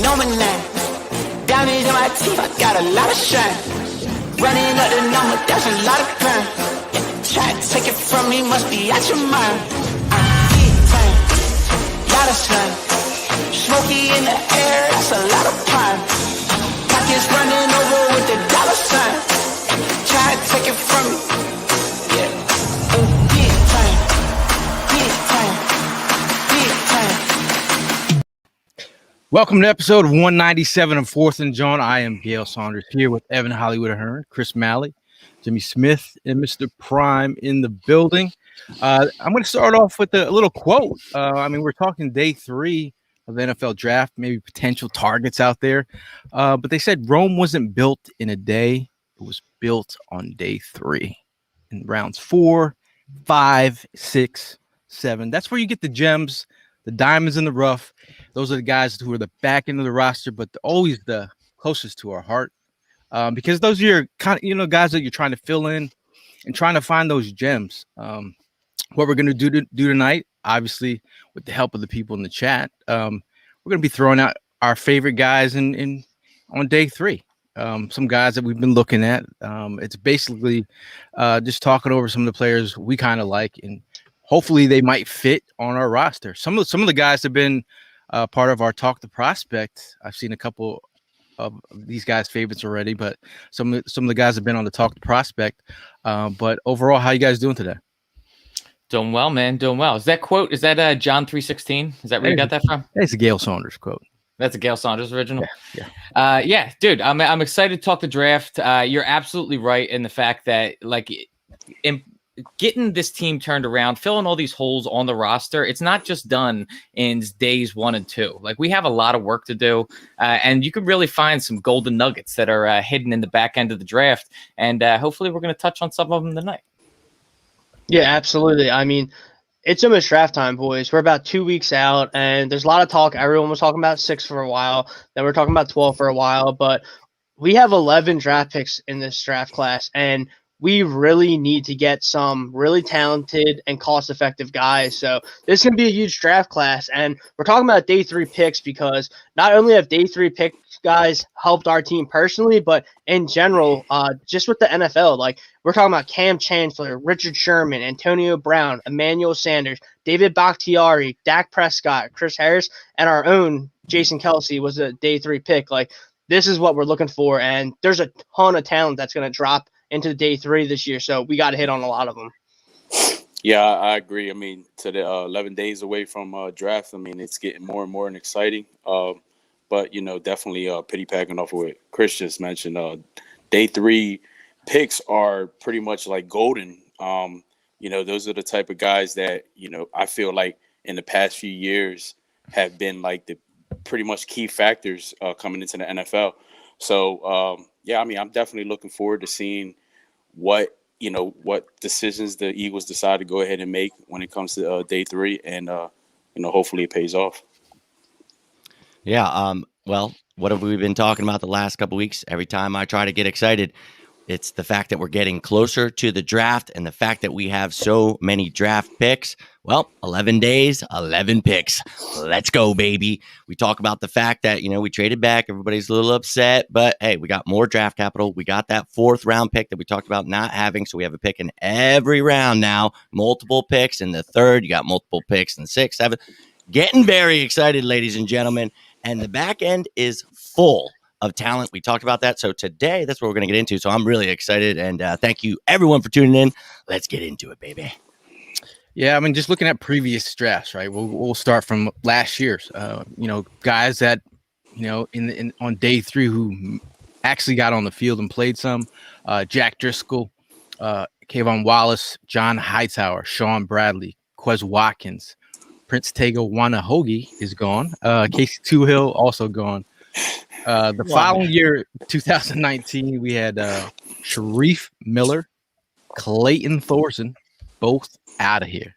know my name. Diamonds in my teeth, I got a lot of shine. Running up the number, that's a lot of crime. Try to take it from me, must be out your mind. Big time, lot of slime. Smoky in the air, that's a lot of prime. Pockets running over with the dollar sign. Try to take it from me, yeah. Big time, big time, big time. Welcome to episode 197 of Fourth and Jawn. I am Gail Saunders here with Evan Hollywood Ahern, Chris Malley, Jimmy Smith, and Mr. Prime in the building. I'm going to start off with a little quote. We're talking day 3 of the NFL draft, maybe potential targets out there. But they said Rome wasn't built in a day. It was built on day 3. In rounds 4, 5, 6, 7. That's where you get the gems, the diamonds in the rough. Those are the guys who are the back end of the roster, but always the closest to our heart. Because those are your guys that you're trying to fill in and trying to find those gems. What we're going to do tonight, obviously, with the help of the people in the chat, we're going to be throwing out our favorite guys on day 3. Some guys that we've been looking at. It's basically just talking over some of the players we kind of like, and hopefully they might fit on our roster. Some of the guys have been part of our Talk the Prospect. I've seen a couple of these guys' favorites already, but some of the guys have been on the Talk the Prospect. But overall, how you guys doing today? Doing well, man. Doing well. Is that quote? Is that John 3:16? Is that where you got that from? It's a Gail Saunders quote. That's a Gail Saunders original. Yeah. Dude. I'm excited to talk the draft. You're absolutely right in the fact that getting this team turned around, filling all these holes on the roster, it's not just done in days 1 and 2. Like, we have a lot of work to do, and you can really find some golden nuggets that are hidden in the back end of the draft, and hopefully we're going to touch on some of them tonight. Yeah, absolutely. I mean, it's almost draft time, boys. We're about 2 weeks out, and there's a lot of talk. Everyone was talking about 6 for a while, then we're talking about 12 for a while, but we have 11 draft picks in this draft class, and we really need to get some really talented and cost-effective guys. So this is going to be a huge draft class, and we're talking about day 3 picks because not only have day 3 pick guys helped our team personally, but in general, just with the NFL, like we're talking about Cam Chancellor, Richard Sherman, Antonio Brown, Emmanuel Sanders, David Bakhtiari, Dak Prescott, Chris Harris, and our own Jason Kelsey was a day 3 pick. Like, this is what we're looking for, and there's a ton of talent that's going to drop into day 3 this year, so we got to hit on a lot of them. Yeah, I agree. I mean, to the 11 days away from draft, I mean, it's getting more and more exciting. But, definitely piggybacking off of what Chris just mentioned, day 3 picks are pretty much like golden. Those are the type of guys that, I feel like in the past few years have been like the pretty much key factors coming into the NFL. So, I'm definitely looking forward to seeing what decisions the Eagles decide to go ahead and make when it comes to day 3, and hopefully it pays off. Yeah. Well, what have we been talking about the last couple of weeks? Every time I try to get excited, it's the fact that we're getting closer to the draft and the fact that we have so many draft picks. Well, 11 days, 11 picks. Let's go, baby. We talk about the fact that, we traded back. Everybody's a little upset, but hey, we got more draft capital. We got that 4th round pick that we talked about not having. So we have a pick in every round now, multiple picks in the 3rd. You got multiple picks in the 6th, 7th. Getting very excited, ladies and gentlemen. And the back end is full of talent. We talked about that. So today, that's what we're going to get into. So I'm really excited. And thank you, everyone, for tuning in. Let's get into it, baby. Yeah, just looking at previous drafts, right? We'll start from last year's. Guys that, on day 3 who actually got on the field and played some. Jack Driscoll, Kayvon Wallace, John Hightower, Sean Bradley, Quez Watkins, Prince Tega Wanahogi is gone. Casey Toohill also gone. The following year, 2019, we had Sharif Miller, Clayton Thorson, both out of here.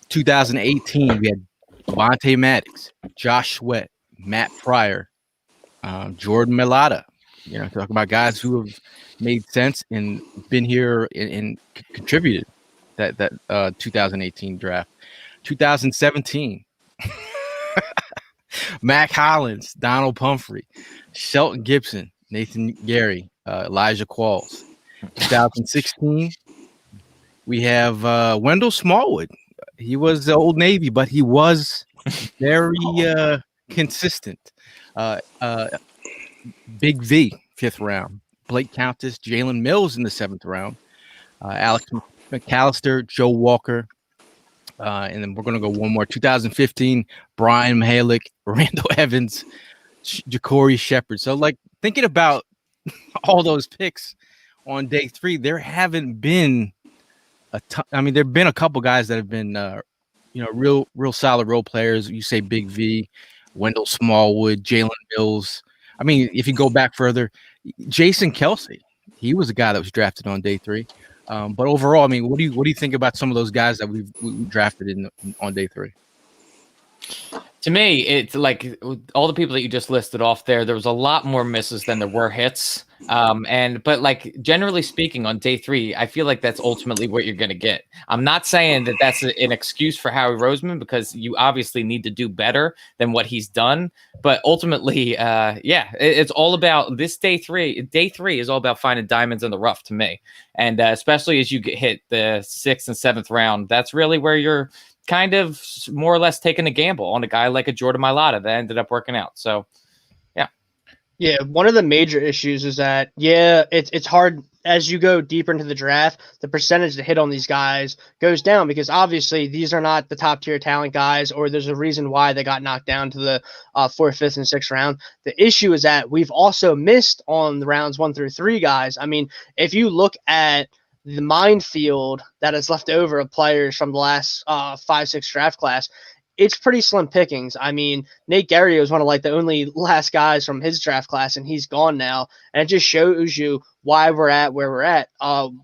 2018, we had Devontae Maddox, Josh Sweat, Matt Pryor, Jordan Mailata. Talking about guys who have made sense and been here and contributed that 2018 draft. 2017, Mac Hollins, Donald Pumphrey, Shelton Gibson, Nathan Gary, Elijah Qualls. 2016, we have Wendell Smallwood. He was the Old Navy, but he was very consistent. Big V, 5th round. Blake Countess, Jalen Mills in the 7th round. Alex McAllister, Joe Walker. And then we're going to go one more. 2015, Brian Mihalik, Randall Evans, Ja'Cory Shepard. So, like, thinking about all those picks on day 3, there haven't been a ton. I mean, there have been a couple guys that have been, real solid role players. You say Big V, Wendell Smallwood, Jalen Mills. I mean, if you go back further, Jason Kelsey, he was a guy that was drafted on day 3. But overall, I mean, what do you think about some of those guys that we drafted on day 3? To me, it's like all the people that you just listed off there. There was a lot more misses than there were hits. But like generally speaking, on day 3, I feel like that's ultimately what you're going to get. I'm not saying that that's an excuse for Howie Roseman, because you obviously need to do better than what he's done. But ultimately, it's all about this day 3. Day 3 is all about finding diamonds in the rough to me, and especially as you hit the 6th and 7th round, that's really where you're kind of more or less taking a gamble on a guy like a Jordan Mailata that ended up working out. So, yeah, one of the major issues is that, it's hard as you go deeper into the draft, the percentage to hit on these guys goes down, because obviously these are not the top tier talent guys, or there's a reason why they got knocked down to the 4th, 5th, and 6th round. The issue is that we've also missed on the rounds 1 through 3 guys. I mean, if you look at the minefield that is left over of players from the last 5-6 draft class, it's pretty slim pickings. I mean, Nate Gary was one of like the only last guys from his draft class, and he's gone now. And it just shows you why we're at where we're at.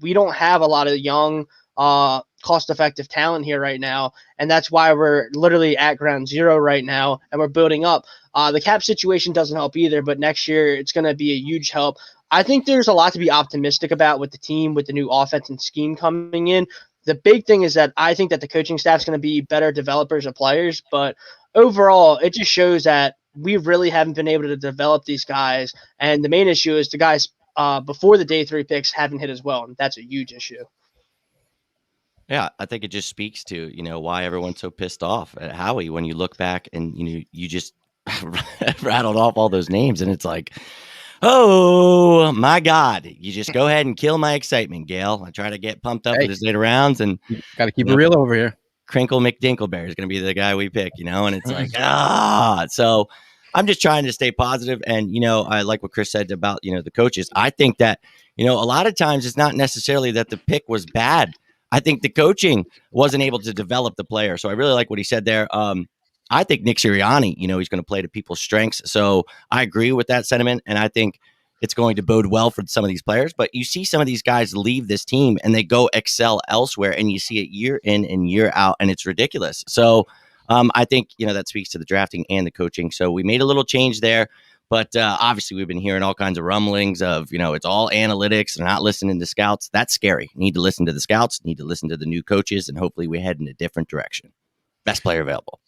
We don't have a lot of young, cost-effective talent here right now, and that's why we're literally at ground zero right now, and we're building up. The cap situation doesn't help either, but next year it's going to be a huge help. I think there's a lot to be optimistic about with the team, with the new offense and scheme coming in. The big thing is that I think that the coaching staff is going to be better developers of players, but overall, it just shows that we really haven't been able to develop these guys. And the main issue is the guys before the day 3 picks haven't hit as well, and that's a huge issue. Yeah, I think it just speaks to, why everyone's so pissed off at Howie when you look back and, you just rattled off all those names, and it's like, oh my God, you just go ahead and kill my excitement, Gail. I try to get pumped up with his later rounds, and got to keep it real over here. Crinkle McDinkleberry is going to be the guy we pick, and it's like, so I'm just trying to stay positive. And, I like what Chris said about, the coaches. I think that, a lot of times it's not necessarily that the pick was bad. I think the coaching wasn't able to develop the player. So I really like what he said there. I think Nick Sirianni, he's going to play to people's strengths. So I agree with that sentiment. And I think it's going to bode well for some of these players. But you see some of these guys leave this team and they go excel elsewhere. And you see it year in and year out. And it's ridiculous. So I think, that speaks to the drafting and the coaching. So we made a little change there. But obviously, we've been hearing all kinds of rumblings of, it's all analytics. They're not listening to scouts. That's scary. Need to listen to the scouts, need to listen to the new coaches, and hopefully we head in a different direction. Best player available.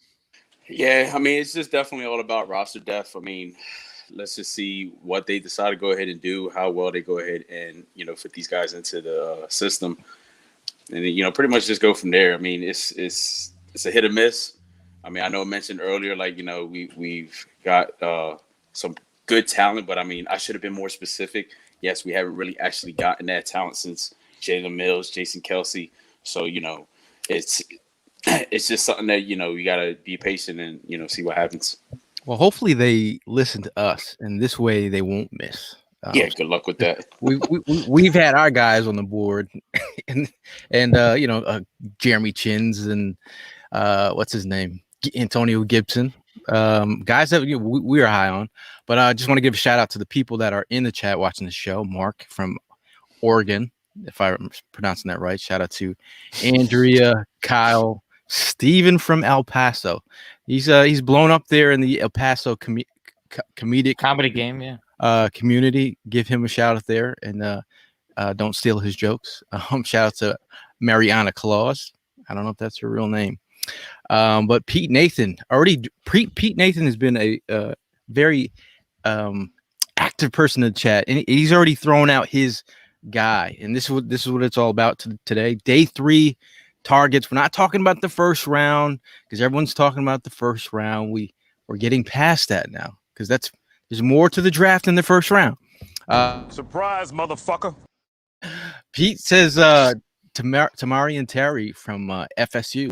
Yeah, I mean, it's just definitely all about roster depth. I mean, let's just see what they decide to go ahead and do, how well they go ahead and, fit these guys into the system. And then, pretty much just go from there. I mean, it's a hit or miss. I mean, I know I mentioned earlier, like, we've got some good talent, but I mean, I should have been more specific. Yes, we haven't really actually gotten that talent since Jalen Mills, Jason Kelsey. So, it's just something that, you got to be patient and, see what happens. Well, hopefully they listen to us, and this way they won't miss. Yeah, good luck with that. We've had our guys on the board, and Jeremy Chins and what's his name, Antonio Gibson, guys that we are high on. But I just want to give a shout out to the people that are in the chat watching the show. Mark from Oregon, if I'm pronouncing that right. Shout out to Andrea, Kyle, Steven from El Paso. He's blown up there in the El Paso comedy game, community. Give him a shout out there, and don't steal his jokes. Shout out to Mariana Claus. I don't know if that's her real name. But Pete Nathan Pete Nathan has been a very active person in the chat, and he's already thrown out his guy. And this is what it's all about today. Day 3 targets. We're not talking about the first round because everyone's talking about the first round. We're getting past that now because there's more to the draft than the first round. Surprise, motherfucker. Pete says Tamari and Terry from FSU,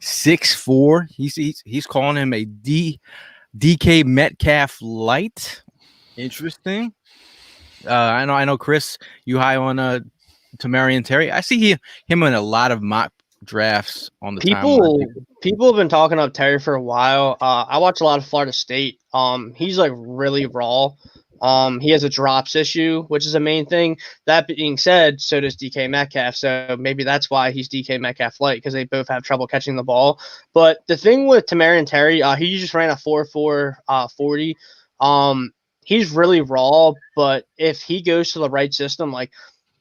6'4". He's calling him a DK Metcalf light. Interesting. I know, Chris, you high on Tamari and Terry. I see him in a lot of mock drafts on the timeline. People have been talking up Terry for a while. I watch a lot of Florida State. He's like really raw. He has a drops issue, which is a main thing. That being said, so does DK Metcalf. So maybe that's why he's DK Metcalf light, because they both have trouble catching the ball. But the thing with Tamari and Terry, he just ran a 4.4 40. He's really raw, but if he goes to the right system, like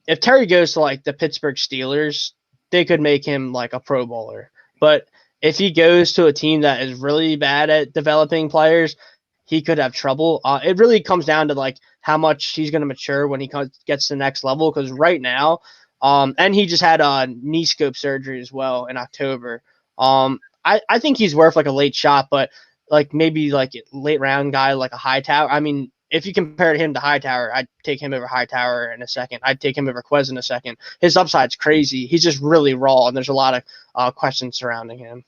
if Terry goes to like the Pittsburgh Steelers, they could make him like a Pro Bowler. But if he goes to a team that is really bad at developing players, he could have trouble. It really comes down to like how much he's going to mature when he gets to the next level. Because right now, and he just had a knee scope surgery as well in October. I think he's worth like a late shot, but like maybe like a late round guy like a Hightower. I mean, if you compared him to Hightower, I'd take him over Hightower in a second. I'd take him over Quez in a second. His upside's crazy. He's just really raw, and there's a lot of questions surrounding him.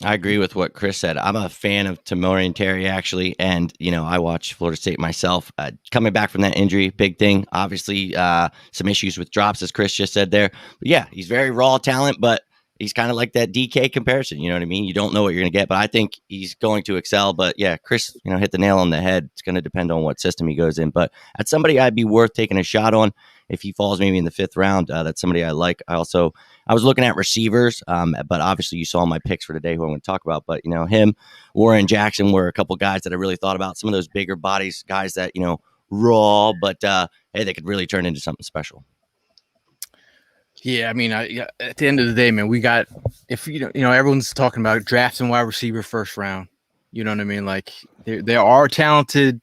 I agree with what Chris said. I'm a fan of Tamori and Terry, actually, and I watch Florida State myself. Coming back from that injury, big thing. Obviously, some issues with drops, as Chris just said there. But yeah, he's very raw talent, but he's kind of like that DK comparison. You know what I mean? You don't know what you're going to get, but I think he's going to excel. But yeah, Chris, hit the nail on the head. It's going to depend on what system he goes in. But that's somebody I'd be worth taking a shot on if he falls maybe in the 5th round. That's somebody I like. I was looking at receivers, but obviously you saw my picks for today who I'm going to talk about. But, him, Warren Jackson were a couple guys that I really thought about. Some of those bigger bodies, guys that, raw, but hey, they could really turn into something special. Yeah, I mean, at the end of the day, man, we got everyone's talking about drafting wide receiver first round. You know what I mean? Like there are talented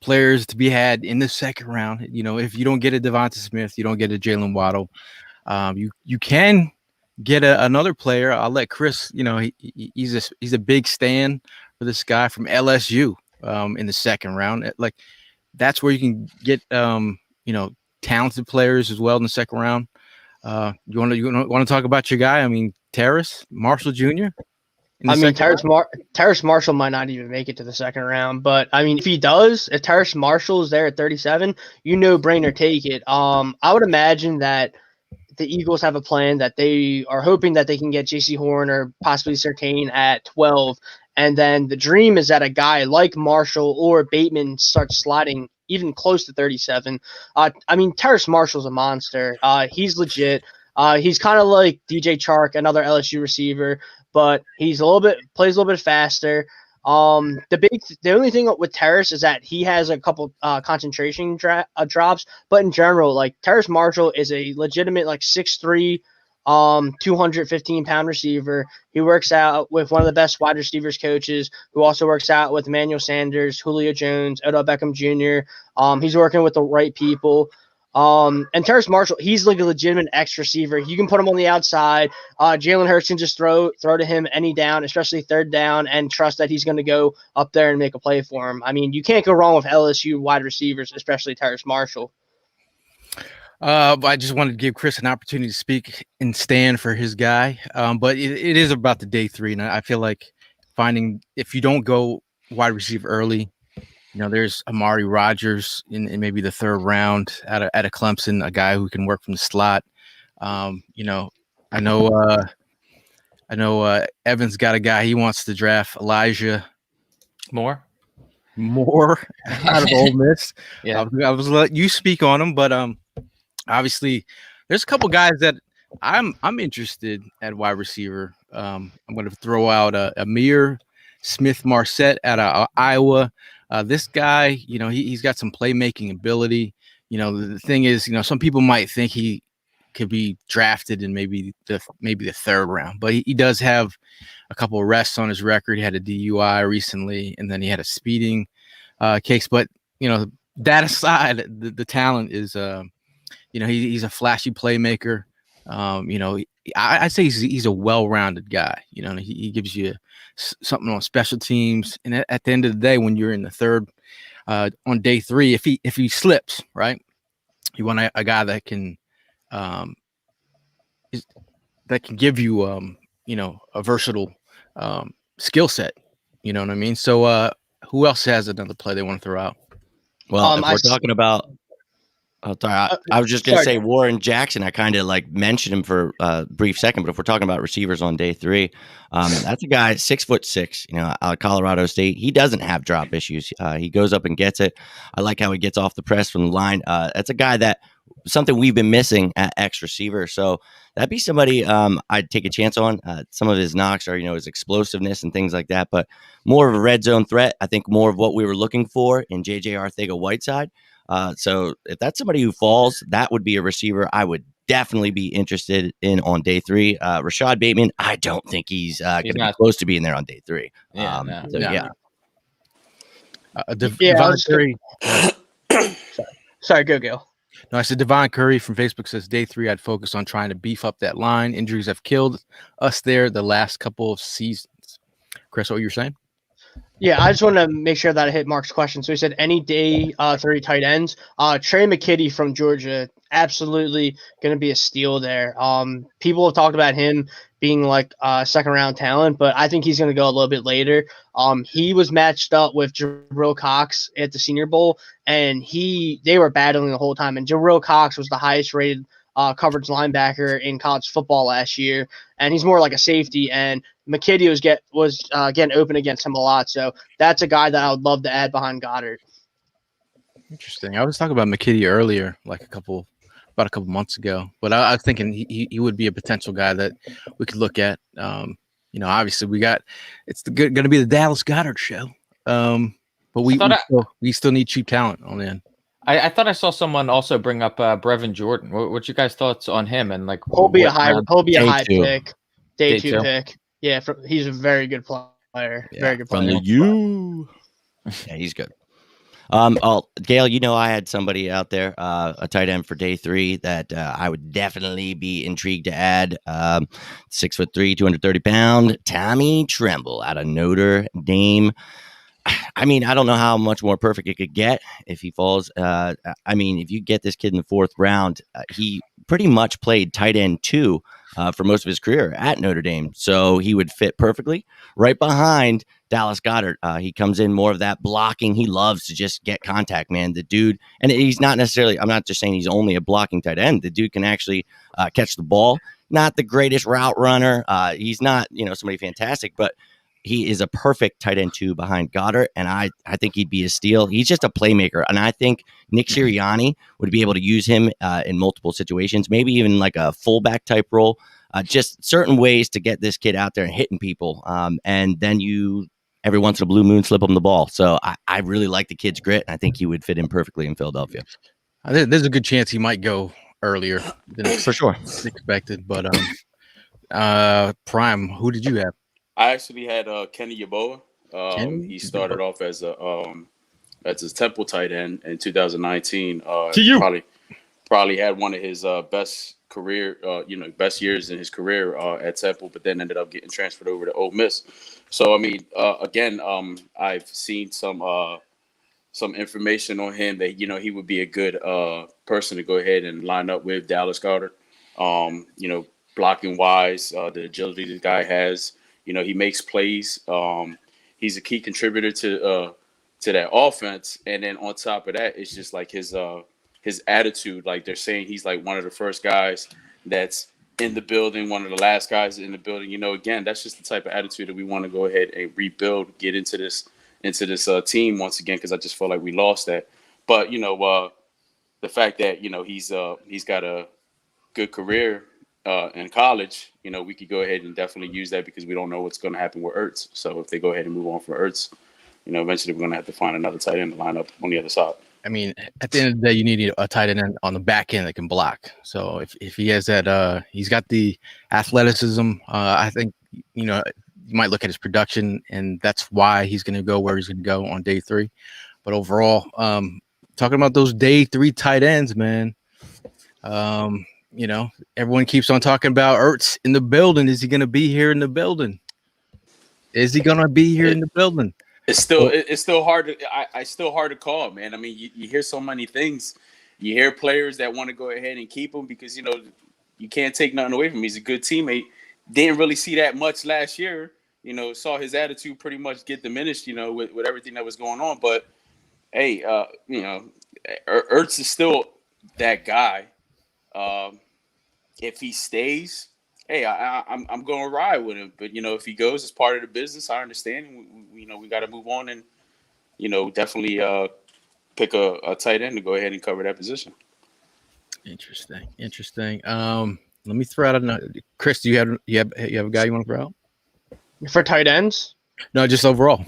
players to be had in the 2nd round. If you don't get a Devonta Smith, you don't get a Jalen Waddle. You can get another player. I'll let Chris. He's a big stand for this guy from LSU in the 2nd round. Like that's where you can get talented players as well in the 2nd round. You want to talk about your guy? I mean, Terrace Marshall Jr. Terrace Marshall might not even make it to the 2nd round, but I mean, if he does, if Terrace Marshall is there at 37, brainer take it. I would imagine that the Eagles have a plan that they are hoping that they can get J.C. Horn or possibly Surtain at 12, and then the dream is that a guy like Marshall or Bateman starts sliding even close to 37. I mean, Terrace Marshall's a monster. He's legit. He's kind of like DJ Chark, another LSU receiver, but plays a little bit faster. The only thing with Terrace is that he has a couple concentration drops, but in general, like Terrace Marshall is a legitimate like 6'3", 215-pound receiver. He works out with one of the best wide receivers coaches, who also works out with Emmanuel Sanders, Julio Jones, Odell Beckham Jr. He's working with the right people. And Terrace Marshall, he's like a legitimate X receiver. You can put him on the outside. Jalen Hurts can just throw to him any down, especially 3rd down, and trust that he's going to go up there and make a play for him. I mean, you can't go wrong with LSU wide receivers, especially Terrace Marshall. I just wanted to give Chris an opportunity to speak and stand for his guy. But it is about the day 3, and I feel like if you don't go wide receiver early, there's Amari Rodgers in maybe the 3rd round out of Clemson, a guy who can work from the slot. I know Evan's got a guy he wants to draft, Elijah Moore out of Ole Miss. Yeah, I was let you speak on him, but obviously there's a couple guys that I'm interested at wide receiver. I'm going to throw out Amir Smith-Marset out of Iowa. This guy, he's got some playmaking ability. The thing is, some people might think he could be drafted in maybe the third round. But he does have a couple of arrests on his record. He had a DUI recently, and then he had a speeding case. But that aside, the talent is he's a flashy playmaker. I'd say he's a well-rounded guy. He gives you something on special teams, and at the end of the day, when you're in the third on day 3, if he slips, right, you want a guy that can give you a versatile skill set. You know what I mean? So who else has another play they want to throw out? Well, if we're talking about I was just going to say Warren Jackson. I kind of like mentioned him for a brief second, but if we're talking about receivers on day 3, that's a guy 6'6", out of Colorado State. He doesn't have drop issues. He goes up and gets it. I like how he gets off the press from the line. That's a guy that something we've been missing at X receiver. So that'd be somebody I'd take a chance on. Some of his knocks are, his explosiveness and things like that, but more of a red zone threat. I think more of what we were looking for in JJ Arcega-Whiteside. So if that's somebody who falls, that would be a receiver I would definitely be interested in on day 3. Rashad Bateman, I don't think he's going to be close to being there on day 3. Devon Curry. Sorry, go Gil. No, I said Devon Curry from Facebook says day 3, I'd focus on trying to beef up that line. Injuries have killed us there the last couple of seasons. Chris, what you were saying? Yeah, I just want to make sure that I hit Mark's question. So he said any day 30 tight ends. Trey McKitty from Georgia, absolutely going to be a steal there. People have talked about him being like a second-round talent, but I think he's going to go a little bit later. He was matched up with Jabril Cox at the Senior Bowl, and they were battling the whole time. And Jabril Cox was the highest-rated coverage linebacker in college football last year, and he's more like a safety. And McKitty was getting open against him a lot, so that's a guy that I would love to add behind Goddard. Interesting. I was talking about McKitty earlier, about a couple months ago, but I was thinking he would be a potential guy that we could look at. Obviously it's going to be the Dallas Goddard show, but we still need cheap talent on the end. I thought I saw someone also bring up Brevin Jordan. What's your guys' thoughts on him? And like, he'll be a high pick, day 2 2 pick. Yeah, he's a very good player. Yeah, very good player. From the U. Yeah, he's good. Gail, I had somebody out there, a tight end for day 3 that I would definitely be intrigued to add. 6'3", 230-pound Tommy Tremble out of Notre Dame. I mean, I don't know how much more perfect it could get if he falls. If you get this kid in the 4th round, he pretty much played tight end 2 for most of his career at Notre Dame. So he would fit perfectly right behind Dallas Goddard. He comes in more of that blocking. He loves to just get contact, man. The dude, and he's not necessarily, I'm not just saying he's only a blocking tight end. The dude can actually catch the ball. Not the greatest route runner. He's not, somebody fantastic, but he is a perfect tight end 2 behind Goddard, and I think he'd be a steal. He's just a playmaker, and I think Nick Sirianni would be able to use him in multiple situations, maybe even like a fullback type role, just certain ways to get this kid out there and hitting people, and then you, every once in a blue moon, slip him the ball. So I really like the kid's grit, and I think he would fit in perfectly in Philadelphia. There's a good chance he might go earlier than for sure expected, but Prime, who did you have? I actually had Kenny Yeboah. He started off as a Temple tight end in 2019. Probably had one of his best years in his career at Temple, but then ended up getting transferred over to Ole Miss. So I've seen some information on him that he would be a good person to go ahead and line up with Dallas Goddard. Blocking wise, the agility this guy has. He makes plays. He's a key contributor to that offense. And then on top of that, it's just like his attitude. Like they're saying he's like one of the first guys that's in the building, one of the last guys in the building. Again, that's just the type of attitude that we want to go ahead and rebuild, get into this team once again, because I just feel like we lost that. But the fact that he's got a good career in college, we could go ahead and definitely use that because we don't know what's going to happen with Ertz. So if they go ahead and move on for Ertz, eventually we're going to have to find another tight end to line up on the other side. I mean, at the end of the day, you need a tight end on the back end that can block. So if he has that, he's got the athleticism. I think, you know, you might look at his production, and that's why he's going to go where he's going to go on day 3. But overall, talking about those day 3 tight ends, man, you know, everyone keeps on talking about Ertz in the building. Is he going to be here in the building? Is he going to be here in the building? It's still hard to I still hard to call, man. I mean, you hear so many things. You hear players that want to go ahead and keep him because, you know, you can't take nothing away from him. He's a good teammate. Didn't really see that much last year. You know, saw his attitude pretty much get diminished, you know, with everything that was going on. But hey, you know, Ertz is still that guy. If he stays, hey, I'm going to ride with him. But, you know, if he goes as part of the business, I understand. We you know, we got to move on and, you know, definitely pick a tight end to go ahead and cover that position. Interesting. Let me throw out another. Chris, do you have a guy you want to throw out? For tight ends? No, just overall.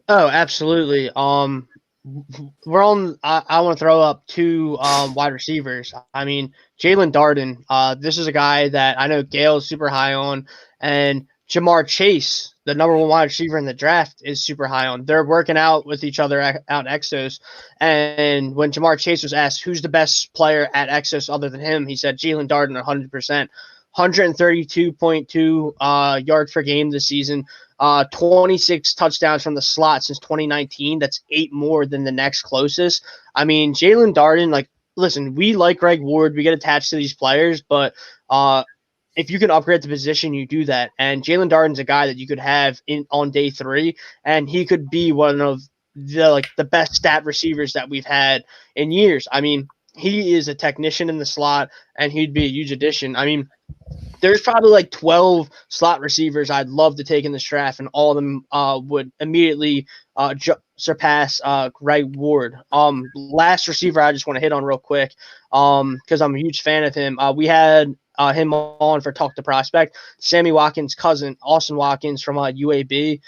Oh, absolutely. We're on. I want to throw up 2 wide receivers. I mean, Jalen Darden. This is a guy that I know Gail is super high on, and Jamar Chase, the number 1 wide receiver in the draft, is super high on. They're working out with each other out in Exos, and when Jamar Chase was asked who's the best player at Exos other than him, he said Jalen Darden 100%. 132.2 yards per game this season. 26 touchdowns from the slot since 2019. That's 8 more than the next closest. I mean, Jalen Darden, like, listen, we like Greg Ward. We get attached to these players, but if you can upgrade the position, you do that. And Jalen Darden's a guy that you could have on day 3, and he could be one of the best stat receivers that we've had in years. I mean, he is a technician in the slot, and he'd be a huge addition. I mean, there's probably like 12 slot receivers I'd love to take in this draft, and all of them would immediately surpass Greg Ward. Last receiver I just want to hit on real quick because I'm a huge fan of him. We had him on for Talk to Prospect. Sammy Watkins' cousin, Austin Watkins from UAB.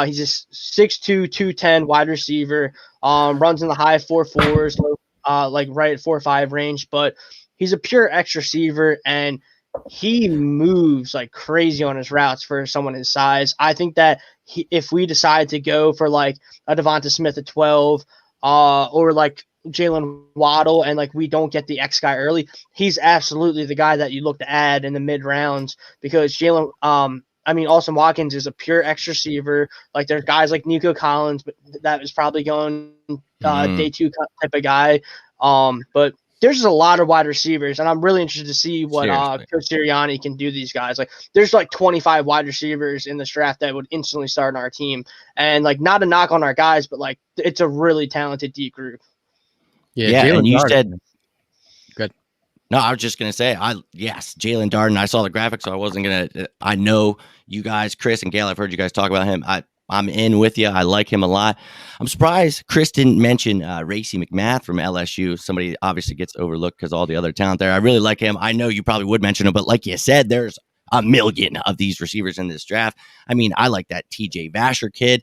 He's a 6'2", 210 wide receiver, runs in the high 4.4s, like right at 4.5 range, but he's a pure X receiver, and he moves like crazy on his routes for someone his size. I think that if we decide to go for like a Devonta Smith at 12, or like Jalen Waddle, and like we don't get the X guy early, he's absolutely the guy that you look to add in the mid rounds, because Austin Watkins is a pure X receiver. Like there's guys like Nico Collins, but that is probably going day 2 type of guy. But there's just a lot of wide receivers, and I'm really interested to see what Coach Sirianni can do these guys. Like, there's like 25 wide receivers in this draft that would instantly start on our team, and like not a knock on our guys, but like it's a really talented deep group. Yeah, and you said good. No, I was just gonna say, Jalen Darden. I saw the graphic, so I wasn't gonna. I know you guys, Chris and Gail. I've heard you guys talk about him. I'm in with you. I like him a lot. I'm surprised Chris didn't mention Racey McMath from LSU. Somebody obviously gets overlooked because all the other talent there. I really like him. I know you probably would mention him, but like you said, there's a million of these receivers in this draft. I mean, I like that TJ Vasher kid.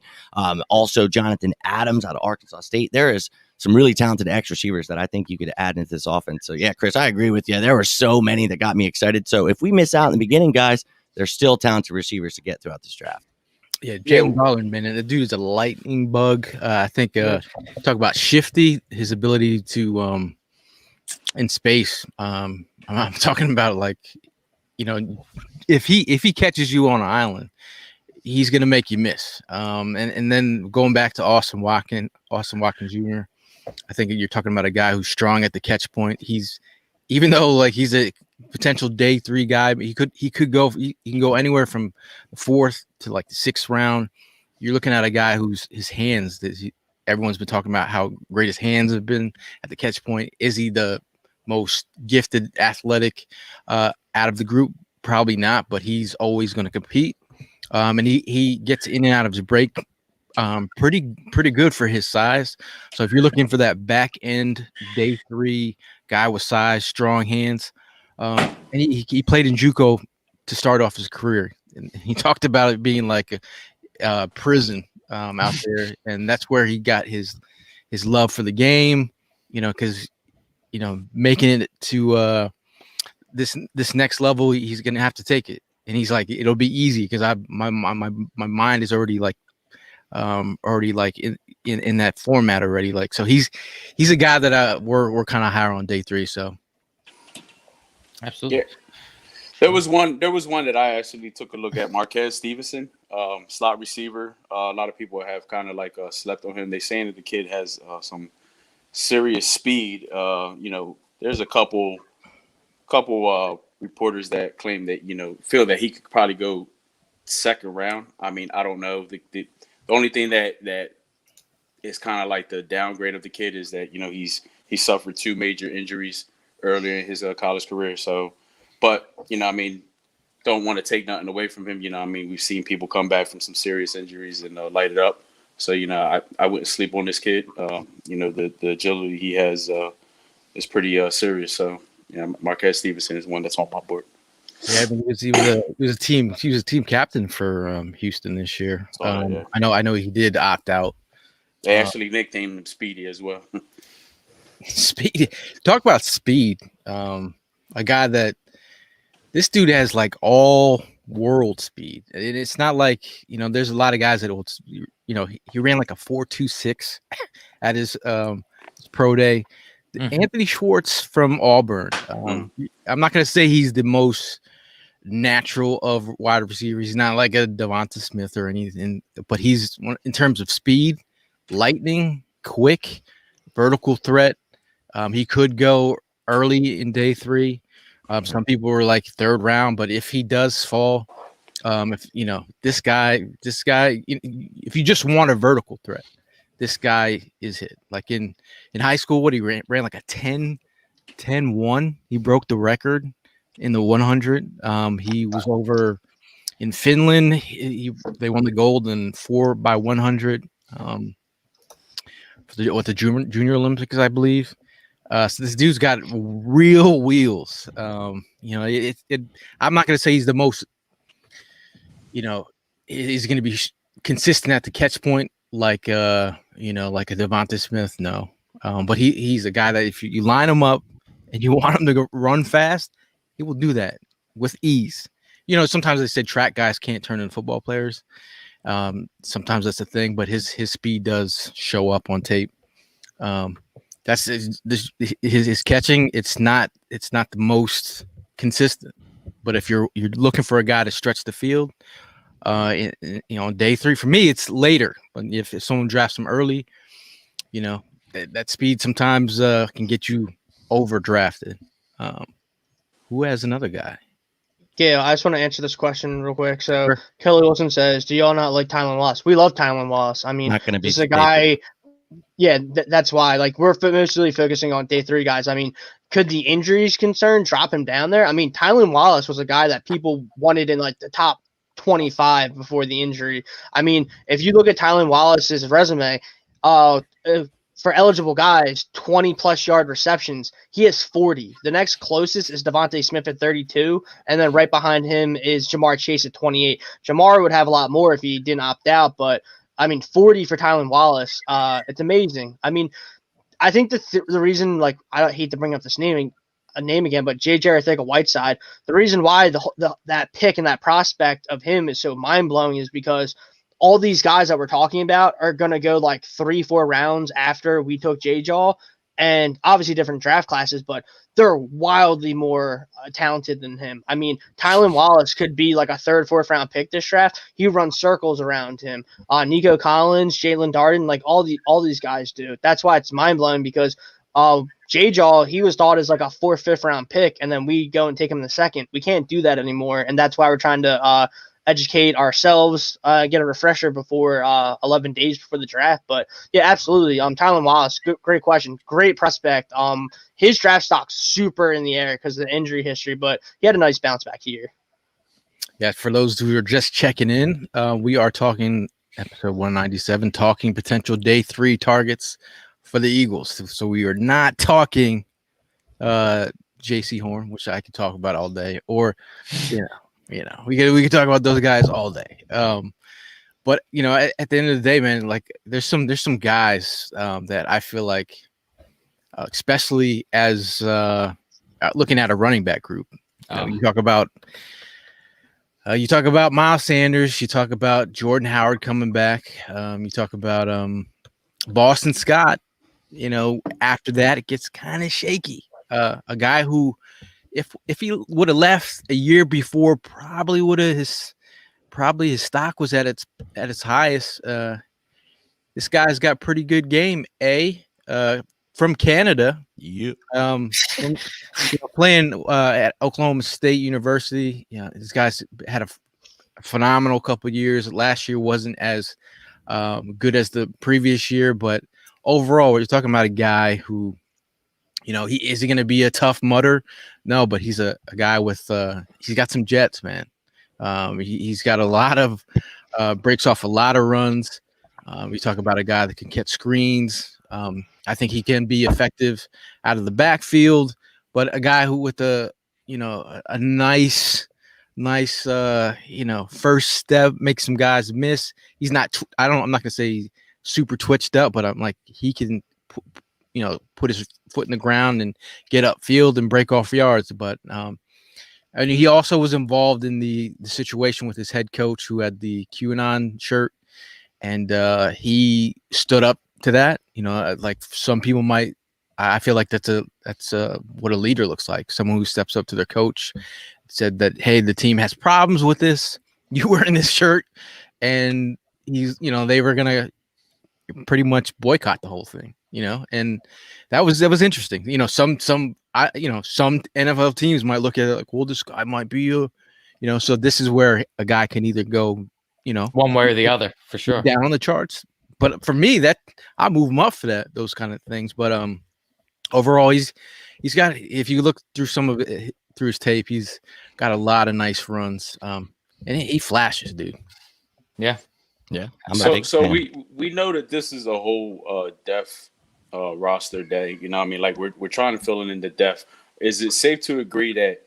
Also, Jonathan Adams out of Arkansas State. There is some really talented X receivers that I think you could add into this offense. So, yeah, Chris, I agree with you. There were so many that got me excited. So if we miss out in the beginning, guys, there's still talented receivers to get throughout this draft. Yeah, Jalen Darden, man, the dude is a lightning bug. I think talk about shifty, his ability to in space. I'm talking about, like, you know, if he catches you on an island, he's gonna make you miss. And then going back to Austin Watkins Jr., I think you're talking about a guy who's strong at the catch point. Even though like he's a potential day 3 guy, but he can go anywhere from the 4th to like the 6th round. You're looking at a guy whose his hands everyone's been talking about how great his hands have been at the catch point. Is he the most gifted, athletic out of the group? Probably not, but he's always going to compete. And he gets in and out of his break pretty good for his size. So if you're looking for that back end day 3 guy with size, strong hands, and he played in JUCO to start off his career, and he talked about it being like a prison out there, and that's where he got his love for the game. because making it to this next level, he's gonna have to take it, and he's like, it'll be easy because my mind is already like in that format already. Like, so he's a guy that we're kind of higher on day 3. So absolutely. Yeah. There was one that I actually took a look at, Marquez Stevenson, slot receiver. A lot of people have kind of like slept on him. They're saying that the kid has some serious speed. There's a couple reporters that claim that feel that he could probably go second round. I mean, I don't know. The only thing that is kind of like the downgrade of the kid is that he suffered 2 major injuries earlier in his college career. So, but don't want to take nothing away from him. We've seen people come back from some serious injuries and light it up. So I wouldn't sleep on this kid. The agility he has is pretty serious. So Marquez Stevenson is one that's on my board. Yeah, I mean, he was a team captain for Houston this year. Yeah. I know he did opt out. They actually nicknamed him Speedy as well. Speed. Talk about speed. A guy that this dude has like all world speed. It's not like there's a lot of guys that will he ran like a 4.26 at his pro day. Anthony Schwartz from Auburn. I'm not going to say he's the most natural of wide receivers. He's not like a Devonta Smith or anything, but he's in terms of speed, lightning, quick, vertical threat. He could go early in day 3. Some people were like 3rd round, but if he does fall, if this guy, if you just want a vertical threat, this guy is hit. Like in high school, what he ran like a 10-1. He broke the record in the 100. He was over in Finland. They won the gold in 4x100 with the Junior Olympics, I believe. So this dude's got real wheels. I'm not going to say he's the most, he's going to be consistent at the catch point like like a Devonta Smith. No. But he's a guy that if you line him up and you want him to run fast, he will do that with ease. Sometimes they say track guys can't turn into football players. Sometimes that's a thing, but his speed does show up on tape. That's his catching. It's not the most consistent, but if you're looking for a guy to stretch the field, on day 3, for me, it's later. But if someone drafts him early, that speed sometimes can get you overdrafted. Who has another guy? Yeah, I just want to answer this question real quick. So Sure. Kelly Wilson says, "Do y'all not like Tylan Wallace?" We love Tylan Wallace. I mean, Not going to be this is a guy. Yeah, that's why. Like, we're mostly focusing on day 3 guys. I mean, could the injuries concern drop him down there? I mean, Tylan Wallace was a guy that people wanted in like the top 25 before the injury. I mean, if you look at Tylan Wallace's resume, for eligible guys, 20-plus yard receptions, he has 40. The next closest is Devontae Smith at 32, and then right behind him is Jamar Chase at 28. Jamar would have a lot more if he didn't opt out, but, 40 for Tylan Wallace, it's amazing. I think the reason, like, I don't hate to bring up this name again, but J. Arcega-Whiteside, the reason why that pick and that prospect of him is so mind-blowing is because all these guys that we're talking about are going to go like 3-4 rounds after we took J-Jaw, and obviously different draft classes, but they're wildly more talented than him. Tylan Wallace could be like a 3rd, 4th round pick this draft. He runs circles around him. Nico Collins, Jalen Darden, like all these guys do. That's why it's mind-blowing because J-Jaw, he was thought as like a 4th, 5th round pick, and then we go and take him in the 2nd. We can't do that anymore, and that's why we're trying to educate ourselves, get a refresher before 11 days before the draft. But yeah, absolutely. Tylan Wallace, great question, great prospect. His draft stock's super in the air because of the injury history, but he had a nice bounce back here. Yeah, for those who are just checking in, we are talking episode 197, talking potential day 3 targets for the Eagles. So we are not talking J.C. Horn, which I could talk about all day, or we could talk about those guys all day. But at the end of the day, man, like there's some guys that I feel like especially as looking at a running back group. You talk about Miles Sanders. You talk about Jordan Howard coming back. You talk about Boston Scott. After that, it gets kind of shaky. A guy who, if he would have left a year before, probably his stock was at its highest. This guy's got pretty good game. From Canada. Yeah. Playing at Oklahoma State University. These guys had a phenomenal couple of years. Last year wasn't as good as the previous year, but overall, we're talking about a guy who, is he going to be a tough mutter? No, but he's a guy with he's got some jets, man. He's got a lot of breaks off a lot of runs. We talk about a guy that can catch screens. I think he can be effective out of the backfield, but a guy who with a nice first step makes some guys miss. He's not. I'm not gonna say super twitched up, but I'm like he can, put his foot in the ground and get upfield and break off yards. But and he also was involved in the situation with his head coach who had the QAnon shirt, and he stood up to that. Like some people might. I feel like that's what a leader looks like. Someone who steps up to their coach, said that, hey, the team has problems with this. You wearing this shirt, and they were gonna pretty much boycott the whole thing. And that was interesting. Some NFL teams might look at it like, well, this guy might be so this is where a guy can either go, one way or the other, for sure, down on the charts. But for me, that I move him up for those kind of things. But overall, he's got, if you look through some of it, through his tape, he's got a lot of nice runs. And he flashes, dude. Yeah. So we know that this is a whole depth roster day. Like we're trying to fill in the depth. Is it safe to agree that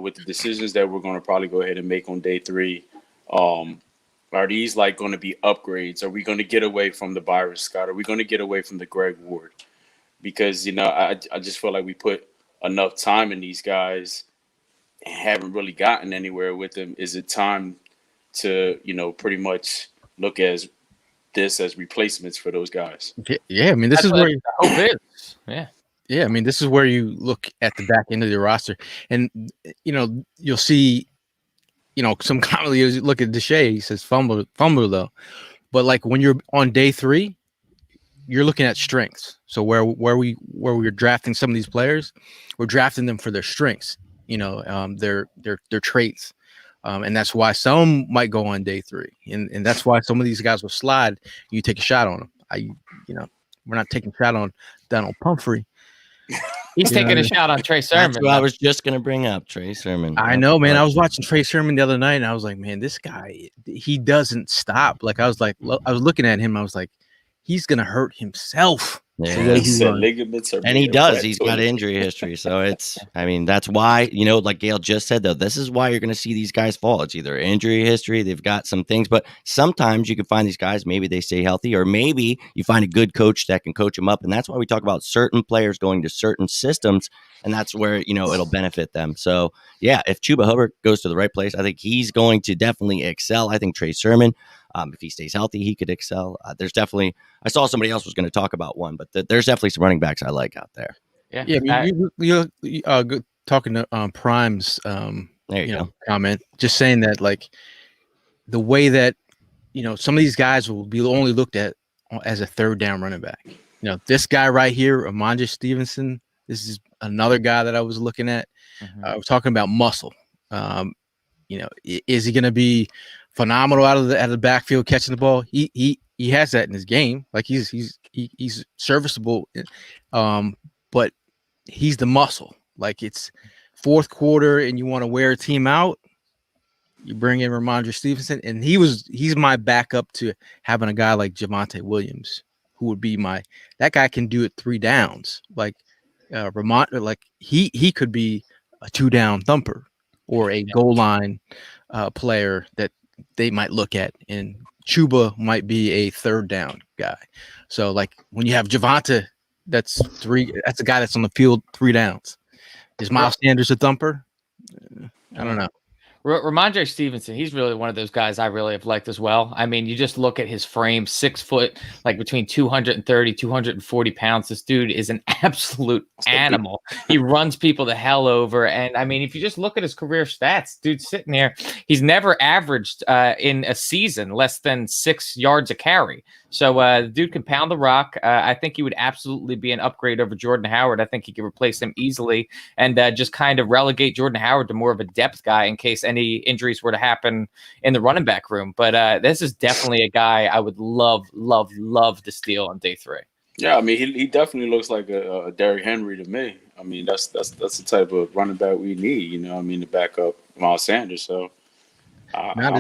with the decisions that we're going to probably go ahead and make on day 3, are these like going to be upgrades? Are we going to get away from the Byron Scott? Are we going to get away from the Greg Ward? Because I just feel like we put enough time in these guys and haven't really gotten anywhere with them. Is it time to pretty much look as replacements for those guys? Yeah, I mean, this is where the hope is. Yeah, I mean, this is where you look at the back end of the roster, and you'll see, some commonly look at Deshae. He says fumble though, but like when you're on day 3, you're looking at strengths. So where we're drafting some of these players, we're drafting them for their strengths, their traits. And that's why some might go on day 3. And that's why some of these guys will slide. You take a shot on them. We're not taking a shot on Donald Pumphrey. He's taking a shot on Trey Sermon. That's who I was just going to bring up, Trey Sermon. I know, man. I was watching Trey Sermon the other night, and I was like, man, this guy, he doesn't stop. Like, I was looking at him. I was like, he's going to hurt himself. Yeah. He said ligaments are, and he does. He's got injury history. So that's why, like Gail just said, though, this is why you're going to see these guys fall. It's either injury history, they've got some things, but sometimes you can find these guys, maybe they stay healthy, or maybe you find a good coach that can coach them up. And that's why we talk about certain players going to certain systems, and that's where, it'll benefit them. So, yeah, if Chuba Hubbard goes to the right place, I think he's going to definitely excel. I think Trey Sermon, if he stays healthy, he could excel. There's definitely, I saw somebody else was going to talk about one, but there's definitely some running backs I like out there. Yeah. You talking to Prime's, there you go. comment, just saying that like the way that, some of these guys will be only looked at as a third down running back. This guy right here, Amandre Stevenson, this is another guy that I was looking at. We're talking about muscle. Is he going to be phenomenal out of the backfield catching the ball? He has that in his game. Like he's serviceable, but he's the muscle. Like it's fourth quarter and you want to wear a team out, you bring in Ramondre Stevenson, and he's my backup to having a guy like Javonte Williams, who would be that guy can do it 3 downs. Like like he could be a 2-down thumper or a goal line player that they might look at, and Chuba might be a 3rd down guy. So like when you have Javonte That's three. That's a guy that's on the field 3 downs. Is Miles Sanders a thumper? I don't know. Ramondre Stevenson, he's really one of those guys I really have liked as well. I mean, you just look at his frame, 6 foot, like between 230, 240 pounds. This dude is an absolute animal. He runs people the hell over. And I mean, if you just look at his career stats, dude's sitting there, he's never averaged in a season less than 6 yards a carry. So the dude can pound the rock. I think he would absolutely be an upgrade over Jordan Howard. I think he could replace him easily and just kind of relegate Jordan Howard to more of a depth guy in case any injuries were to happen in the running back room. But this is definitely a guy I would love to steal on day 3. Yeah, I mean, he definitely looks like a Derrick Henry to me. I mean, that's the type of running back we need, you know. I mean, to back up Miles Sanders. So not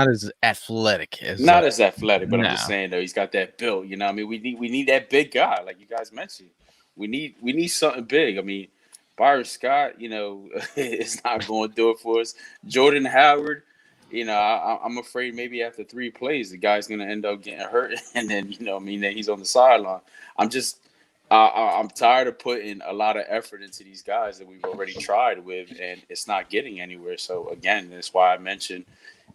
as athletic as as athletic, but No. I'm just saying though, he's got that build. You know, I mean, we need that big guy, like you guys mentioned. We need something big. I mean, Byron Scott, you know, is not going to do it for us. Jordan Howard, you know, I'm afraid maybe after 3 plays, the guy's going to end up getting hurt, and then, you know, I mean, that he's on the sideline. I'm tired of putting a lot of effort into these guys that we've already tried with, and it's not getting anywhere. So again, that's why I mentioned,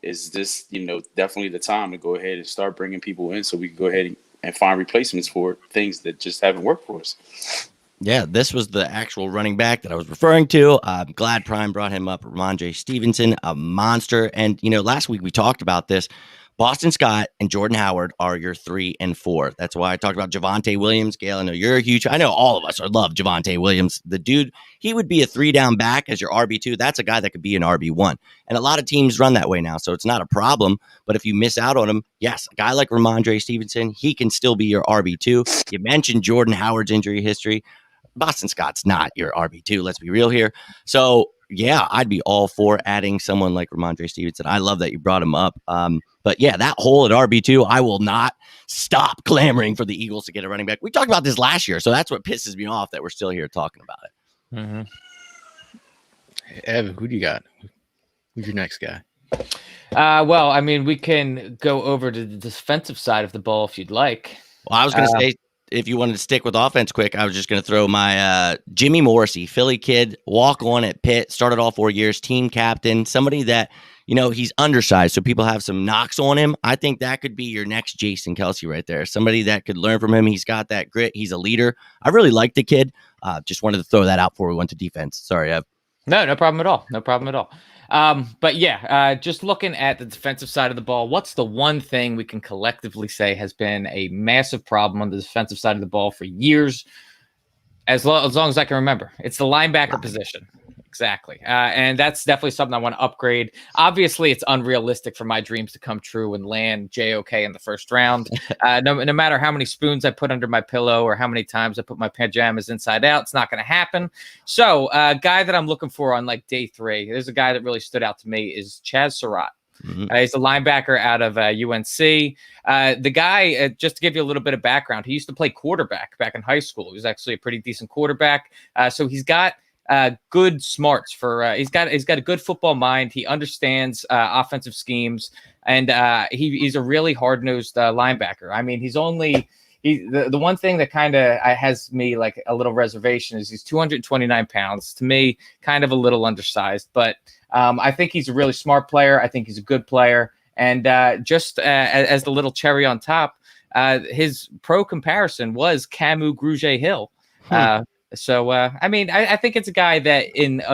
is this, you know, definitely the time to go ahead and start bringing people in so we can go ahead and find replacements for things that just haven't worked for us. Yeah, this was the actual running back that I was referring to. I'm glad Prime brought him up. Ramondre Stevenson, a monster. And, you know, last week we talked about this. Boston Scott and Jordan Howard are your 3 and 4. That's why I talked about Javonte Williams. Gail, I know all of us love Javonte Williams. The dude, he would be a 3-down back as your RB2. That's a guy that could be an RB1. And a lot of teams run that way now, so it's not a problem. But if you miss out on him, yes, a guy like Ramondre Stevenson, he can still be your RB2. You mentioned Jordan Howard's injury history. Boston Scott's not your RB2. Let's be real here. So, yeah, I'd be all for adding someone like Ramondre Stevenson. I love that you brought him up. But yeah, that hole at RB2, I will not stop clamoring for the Eagles to get a running back. We talked about this last year, so that's what pisses me off that we're still here talking about it. Mm-hmm. Hey, Evan, who do you got? Who's your next guy? Well, I mean, we can go over to the defensive side of the ball if you'd like. Well, I was going to say, if you wanted to stick with offense quick, I was just going to throw my Jimmy Morrissey, Philly kid, walk on at Pitt, started all 4 years, team captain, somebody that, you know, he's undersized, so people have some knocks on him. I think that could be your next Jason Kelsey right there. Somebody that could learn from him. He's got that grit. He's a leader. I really like the kid. Just wanted to throw that out before we went to defense. Sorry, Ev. No problem at all. No problem at all. But yeah, just looking at the defensive side of the ball, what's the one thing we can collectively say has been a massive problem on the defensive side of the ball for years, as long as I can remember? It's the linebacker position. Exactly. And that's definitely something I want to upgrade. Obviously, it's unrealistic for my dreams to come true and land JOK in the first round. No matter how many spoons I put under my pillow or how many times I put my pajamas inside out, it's not going to happen. So a guy that I'm looking for on like day 3, there's a guy that really stood out to me is Chaz Surratt. Mm-hmm. He's a linebacker out of UNC. The guy, just to give you a little bit of background, he used to play quarterback back in high school. He was actually a pretty decent quarterback. So he's got good smarts for he's got a good football mind. He understands offensive schemes, and he's a really hard-nosed linebacker. I mean, the one thing that kind of has me like a little reservation is he's 229 pounds. To me, kind of a little undersized, but I think he's a really smart player. I think he's a good player, and just as the little cherry on top, his pro comparison was Camus Grugier-Hill. So, I mean, I think it's a guy that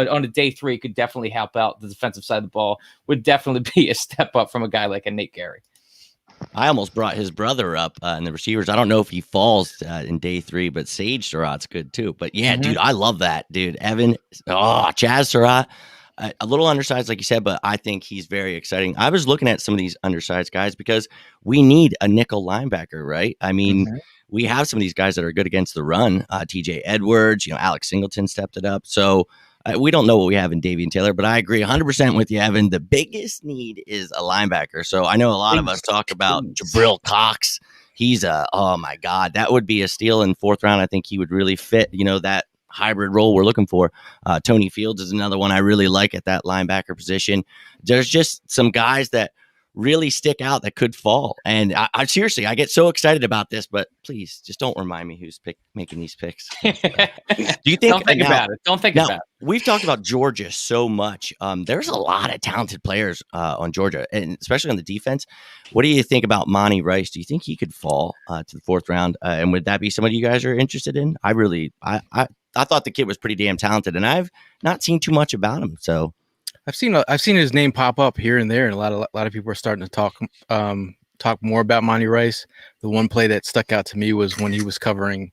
on a day 3 could definitely help out the defensive side of the ball, would definitely be a step up from a guy like a Nate Gary. I almost brought his brother up in the receivers. I don't know if he falls in day 3, but Sage Surratt's good too. But yeah, dude, I love that, dude. Evan, Chaz Surratt, a little undersized, like you said, but I think he's very exciting. I was looking at some of these undersized guys because we need a nickel linebacker, right? I mean, we have some of these guys that are good against the run. TJ Edwards, Alex Singleton stepped it up. So we don't know what we have in Davian Taylor, but I agree 100% with you, Evan. The biggest need is a linebacker. So I know a lot of us talk about Jabril Cox. He's oh my God, that would be a steal in 4th round. I think he would really fit, that hybrid role we're looking for. Tony Fields is another one I really like at that linebacker position. There's just some guys that really stick out that could fall. And I seriously, I get so excited about this, but please just don't remind me who's making these picks. Do you think? Don't think about it. Don't think Now, about it. we've talked about Georgia so much. There's a lot of talented players on Georgia, and especially on the defense. What do you think about Monty Rice? Do you think he could fall to the 4th round? And would that be somebody you guys are interested in? I thought the kid was pretty damn talented, and I've not seen too much about him. So I've seen his name pop up here and there, and a lot of people are starting to talk more about Monty Rice. The one play that stuck out to me was when he was covering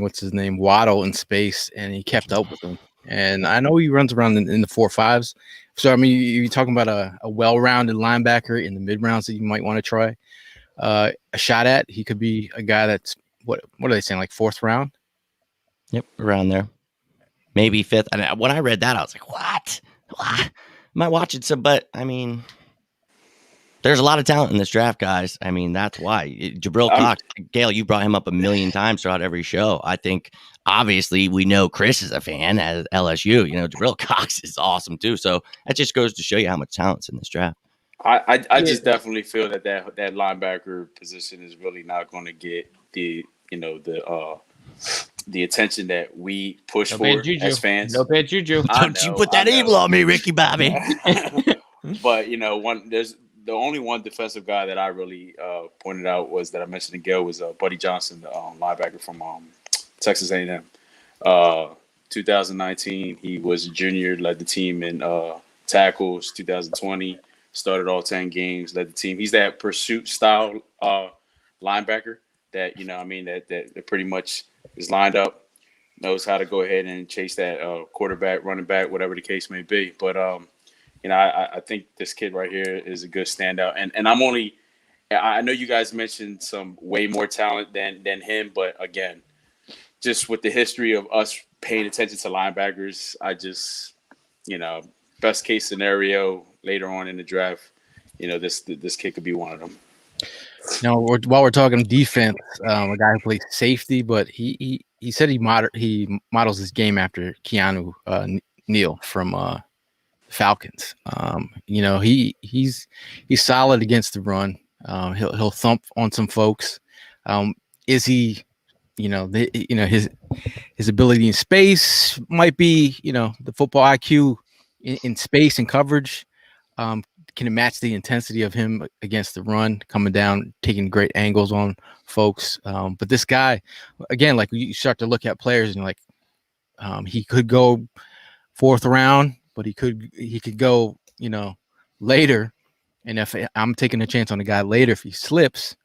what's his name, Waddle in space, and he kept up with him. And I know he runs around in the 4.5s. So I mean, you're talking about a well-rounded linebacker in the mid rounds that you might want to try a shot at. He could be a guy that's what are they saying, like 4th round? Yep, around there. Maybe 5th. And when I read that, I was like, what? Am I watching some? But I mean, there's a lot of talent in this draft, guys. I mean, that's why. Jabril Cox, Gail, you brought him up a million times throughout every show. I think, obviously, we know Chris is a fan at LSU. Jabril Cox is awesome, too. So that just goes to show you how much talent's in this draft. I just definitely feel that linebacker position is really not going to get the attention that we push for as fans. No bad juju. Don't you put that evil on me, Ricky Bobby. But there's the only one defensive guy that I really pointed out was that I mentioned to Gail was Buddy Johnson, the linebacker from Texas A&M. 2019, he was a junior, led the team in tackles. 2020, started all 10 games, led the team. He's that pursuit style linebacker that that pretty much is lined up, knows how to go ahead and chase that quarterback, running back, whatever the case may be. But I think this kid right here is a good standout. And I know you guys mentioned some way more talent than him, but again, just with the history of us paying attention to linebackers, I just, best case scenario later on in the draft, this kid could be one of them. Now, while we're talking defense, a guy who plays safety, but he said he models his game after Keanu Neal from Falcons. He's solid against the run. He'll thump on some folks. Is he? His ability in space might be, the football IQ in space and coverage. Can it match the intensity of him against the run, coming down, taking great angles on folks? But this guy, again, like you start to look at players and he could go 4th round, but he could go, later. And if I'm taking a chance on a guy later, if he slips,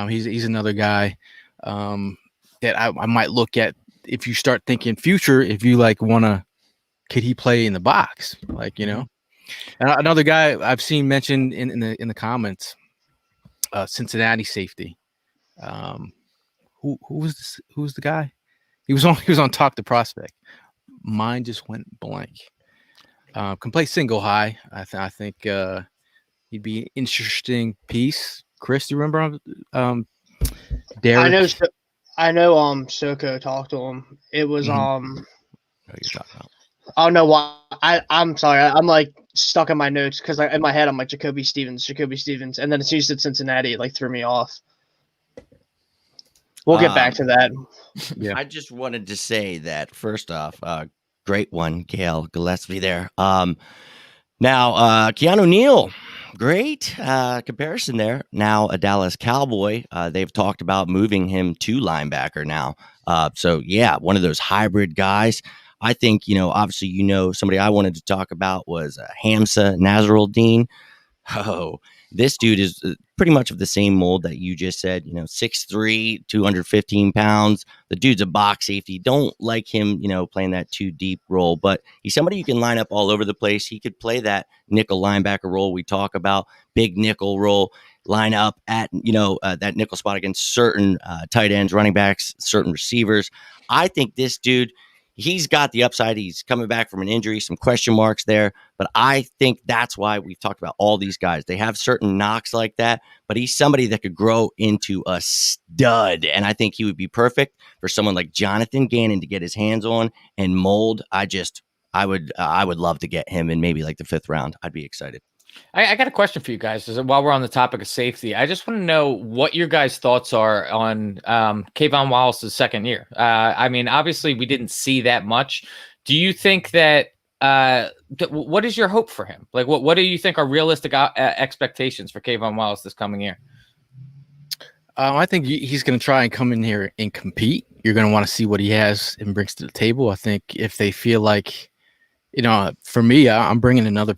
he's another guy that I might look at if you start thinking future, if you could he play in the box? And another guy I've seen mentioned in the comments, Cincinnati safety. Who's the guy? He was on Talk the Prospect. Mine just went blank. Can play single high. I think he'd be an interesting piece. Chris, do you remember Derek? I know Soko talked to him. It was What are you talking about? Oh no, why? I'm sorry. I'm stuck in my notes because in my head I'm like Jacoby Stevens, and then as soon as it said Cincinnati, it threw me off. We'll get back to that. Yeah. I just wanted to say that first off, great one, Gail Gillespie there. Now Keanu Neal, great comparison there. Now a Dallas Cowboy. They've talked about moving him to linebacker now. So yeah, one of those hybrid guys. I think, obviously, somebody I wanted to talk about was Hamza Nasruddin. Oh, this dude is pretty much of the same mold that you just said, 6'3", 215 pounds. The dude's a box safety. Don't like him, playing that too deep role, but he's somebody you can line up all over the place. He could play that nickel linebacker role we talk about, big nickel role, line up at, that nickel spot against certain tight ends, running backs, certain receivers. I think this dude, he's got the upside. He's coming back from an injury, some question marks there. But I think that's why we've talked about all these guys. They have certain knocks like that, but he's somebody that could grow into a stud. And I think he would be perfect for someone like Jonathan Gannon to get his hands on and mold. I I would love to get him in maybe like the 5th round. I'd be excited. I got a question for you guys. While we're on the topic of safety, I just want to know what your guys' thoughts are on Kayvon Wallace's second year. I mean, obviously, we didn't see that much. Do you think that? What is your hope for him? Like, what do you think are realistic expectations for Kayvon Wallace this coming year? I think he's going to try and come in here and compete. You're going to want to see what he has and brings to the table. I think if they feel like, for me, I'm bringing another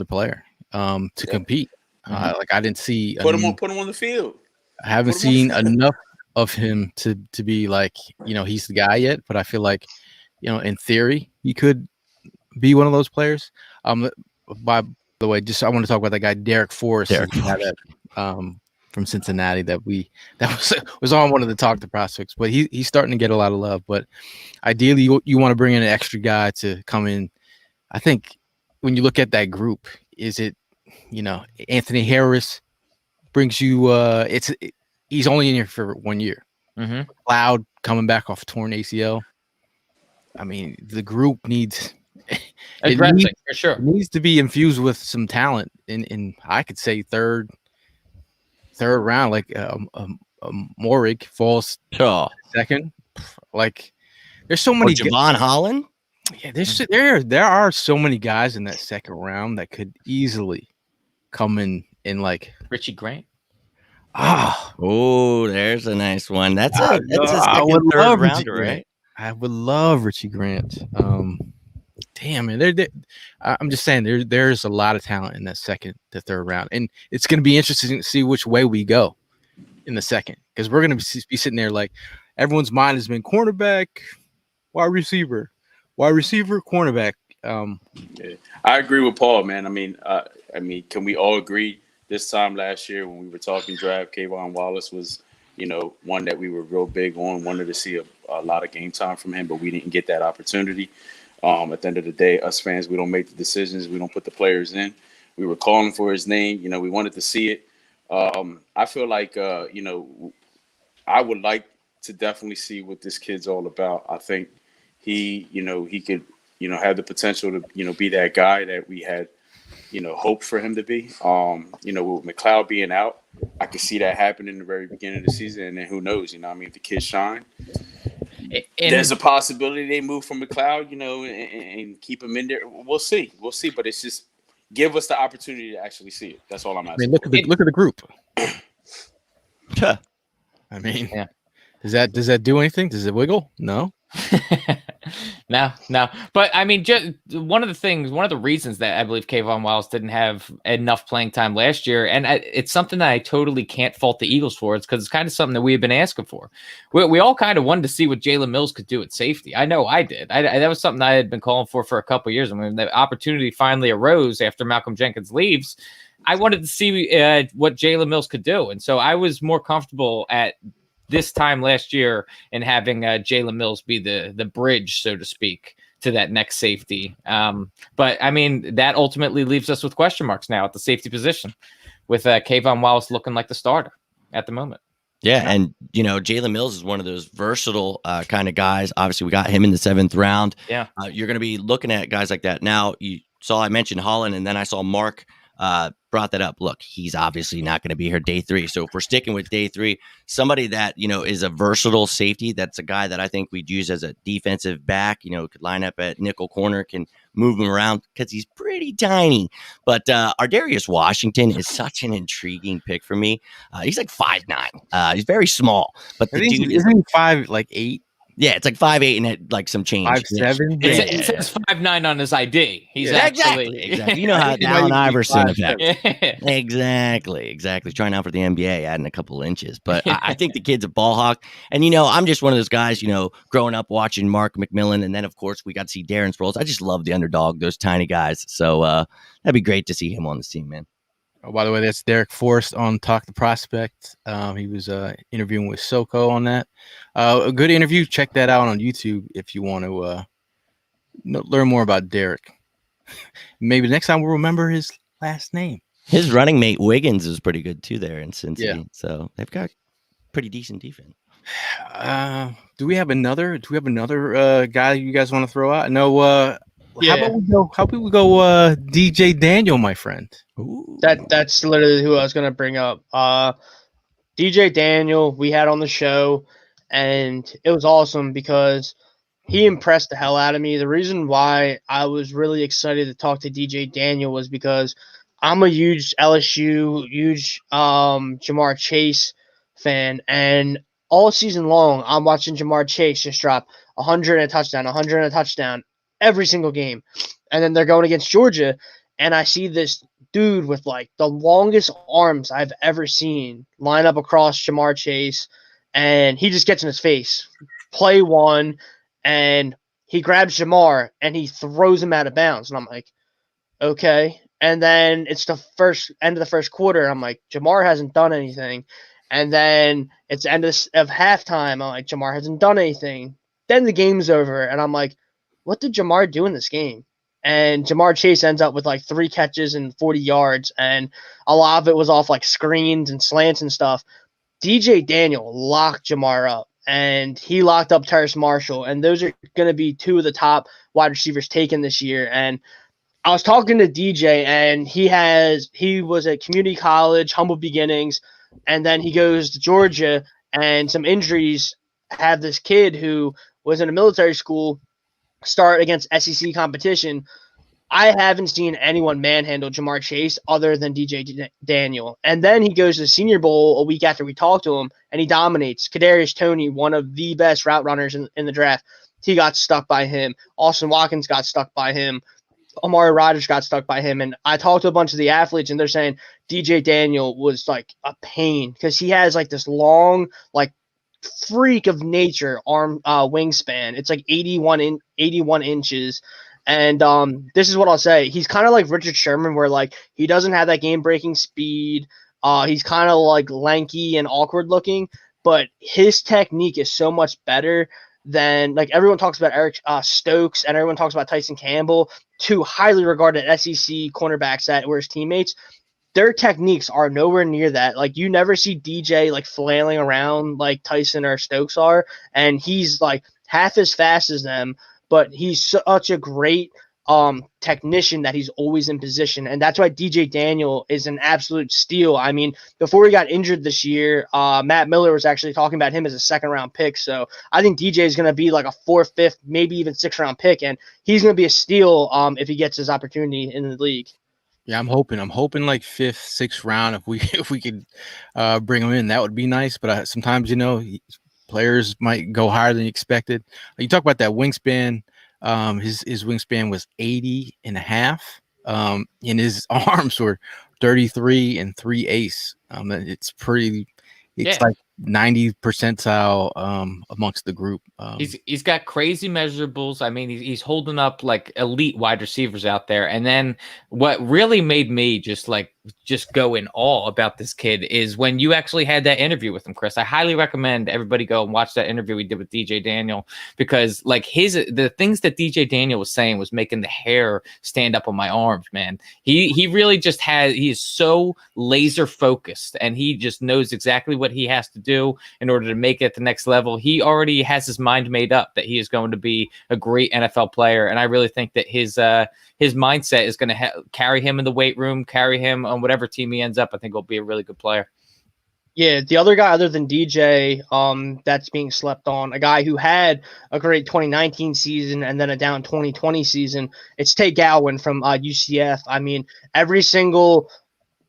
player to compete. Like I didn't see put him on the field. I haven't seen enough of him to be like, he's the guy yet. But I feel like, in theory, he could be one of those players. By the way, I want to talk about that guy, Derek Forrest. From Cincinnati that was on one of the talk to prospects, but he's starting to get a lot of love. But ideally, you want to bring in an extra guy to come in. I think when you look at that group, is it Anthony Harris brings you? He's only in here for 1 year. Mm-hmm. Cloud coming back off a torn ACL. I mean, the group needs. For sure. It needs to be infused with some talent. In I could say third round, like Morig falls second. Like there's so many. Javon Holland. Yeah, there are so many guys in that second round that could easily come in like Richie Grant. Oh, there's a nice one. That's a second, third rounder, right? I would love Richie Grant. Damn, man. I'm just saying there's a lot of talent in that second to third round. And it's going to be interesting to see which way we go in the second, because we're going to be sitting there like everyone's mind has been cornerback, wide receiver, cornerback. I agree with Paul, man. I mean, can we all agree this time last year when we were talking draft, Kayvon Wallace was, one that we were real big on, wanted to see a lot of game time from him, but we didn't get that opportunity. At the end of the day, us fans, we don't make the decisions. We don't put the players in. We were calling for his name. We wanted to see it. I feel like, I would like to definitely see what this kid's all about. I think he could, have the potential to, be that guy that we had, hoped for him to be. With McLeod being out, I could see that happen in the very beginning of the season. And then who knows, if the kids shine. There's a possibility they move from McLeod, and keep him in there. We'll see. But it's just give us the opportunity to actually see it. That's all I'm asking. I mean, look at the group. I mean, yeah. Does that do anything? Does it wiggle? No. No. But I mean, just one of the reasons that I believe Kayvon Wallace didn't have enough playing time last year, and it's something that I totally can't fault the Eagles for. It's because it's kind of something that we have been asking for. We all kind of wanted to see what Jalen Mills could do at safety. I know I did. That was something I had been calling for a couple of years. I mean, the opportunity finally arose after Malcolm Jenkins leaves. I wanted to see what Jalen Mills could do, and so I was more comfortable at this time last year and having Jalen Mills be the bridge, so to speak, to that next safety. But I mean, that ultimately leaves us with question marks now at the safety position, with Kayvon Wallace looking like the starter at the moment. Yeah, and Jalen Mills is one of those versatile kind of guys. Obviously, we got him in the 7th round. Yeah, you're going to be looking at guys like that. Now, you saw I mentioned Holland, and then I saw Mark brought that up. Look, he's obviously not going to be here day 3. So if we're sticking with day 3, somebody that, is a versatile safety, that's a guy that I think we'd use as a defensive back, could line up at nickel corner, can move him around because he's pretty tiny. But Ardarius Washington is such an intriguing pick for me. He's like 5'9". He's very small, but the dude isn't he 5'8"? Yeah, it's like 5'8" and had like some change. 5'7". It says 5'9" on his ID. He's exactly. You know how the Allen Iverson effect. Exactly. Trying out for the NBA, adding a couple inches. But I think the kid's a ball hawk. And, I'm just one of those guys, growing up watching Mark McMillan. And then, of course, we got to see Darren Sproles. I just love the underdog, those tiny guys. So that'd be great to see him on this team, man. Oh, by the way, that's Derek Forrest on Talk the Prospect. He was interviewing with Soko on that. A good interview. Check that out on YouTube if you want to learn more about Derek. Maybe next time we'll remember his last name. His running mate Wiggins is pretty good too there in Cincy. Yeah. So they've got pretty decent defense. Do we have another guy you guys want to throw out? No, How about we go? How about we go? DJ Daniel, my friend. Ooh. That's literally who I was gonna bring up. DJ Daniel, we had on the show, and it was awesome because he impressed the hell out of me. The reason why I was really excited to talk to DJ Daniel was because I'm a huge LSU, huge Jamar Chase fan, and all season long I'm watching Jamar Chase just drop 100 and a touchdown, 100 and a touchdown every single game, and then they're going against Georgia, and I see this dude with like the longest arms I've ever seen line up across Jamar Chase, and he just gets in his face. Play one, and he grabs Jamar and he throws him out of bounds. And I'm like, okay. And then it's the first end of the first quarter. I'm like, Jamar hasn't done anything. And then it's the end of halftime. I'm like, Jamar hasn't done anything. Then the game's over, and I'm like, what did Jamar do in this game? And Jamar Chase ends up with like 3 catches and 40 yards, and a lot of it was off like screens and slants and stuff. DJ Daniel locked Jamar up, and he locked up Terrace Marshall, and those are going to be 2 of the top wide receivers taken this year. And I was talking to DJ, and he was at community college, humble beginnings, and then he goes to Georgia, and some injuries have this kid who was in a military school start against SEC competition. I haven't seen anyone manhandle Jamar Chase other than DJ Daniel. And then he goes to the Senior Bowl a week after we talked to him, and he dominates. Kadarius Toney, one of the best route runners in the draft, he got stuck by him. Austin Watkins got stuck by him. Amari Rodgers got stuck by him. And I talked to a bunch of the athletes, and they're saying DJ Daniel was like a pain because he has like this long, like freak of nature arm wingspan. It's like 81 inches. And this is what I'll say. He's kind of like Richard Sherman, where like he doesn't have that game-breaking speed. He's kind of like lanky and awkward looking, but his technique is so much better than like everyone talks about Eric Stokes and everyone talks about Tyson Campbell, 2 highly regarded SEC cornerbacks that were his teammates. Their techniques are nowhere near that. Like you never see DJ like flailing around like Tyson or Stokes are, and he's like half as fast as them, but he's such a great technician that he's always in position. And that's why DJ Daniel is an absolute steal. I mean, before he got injured this year, Matt Miller was actually talking about him as a 2nd-round pick. So I think DJ is going to be like a 4th, 5th, maybe even 6th-round pick, and he's going to be a steal if he gets his opportunity in the league. Yeah, I'm hoping like 5th, 6th round. If we could bring him in, that would be nice. But sometimes players might go higher than you expected. You talk about that wingspan. His wingspan was 80 and a half. And his arms were 33 and 3/8. It's like 90 percentile amongst the group. He's got crazy measurables. I mean, he's holding up like elite wide receivers out there. And then what really made me just go in awe about this kid is when you actually had that interview with him, Chris. I highly recommend everybody go and watch that interview we did with DJ Daniel, because like the things that DJ Daniel was saying was making the hair stand up on my arms, man. He really just he is so laser focused, and he just knows exactly what he has to do in order to make it at the next level. He already has his mind made up that he is going to be a great NFL player, and I really think that his mindset is going to carry him in the weight room, carry him on whatever team he ends up. I think he'll be a really good player. Yeah, the other guy other than DJ that's being slept on, a guy who had a great 2019 season and then a down 2020 season, it's Tate Gowan from UCF. I mean, every single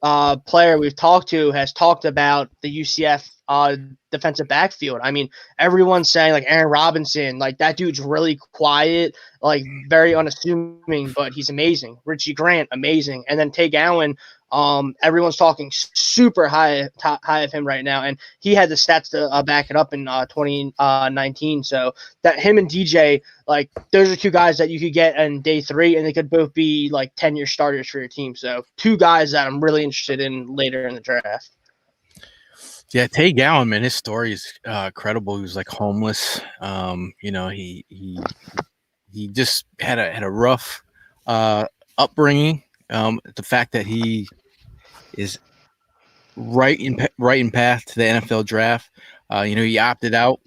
player we've talked to has talked about the UCF defensive backfield. I mean, everyone's saying like Aaron Robinson, like that dude's really quiet, like very unassuming, but he's amazing. Richie Grant, amazing. And then Tate Gowan, everyone's talking super high of him right now, and he had the stats to back it up in 2019. So that him and DJ, like those are 2 guys that you could get in day 3, and they could both be like 10-year starters for your team. So 2 guys that I'm really interested in later in the draft. Yeah, Tate Gowan, man, his story is incredible. He was like homeless. He just had a rough upbringing. The fact that he is right in path to the NFL draft. He opted out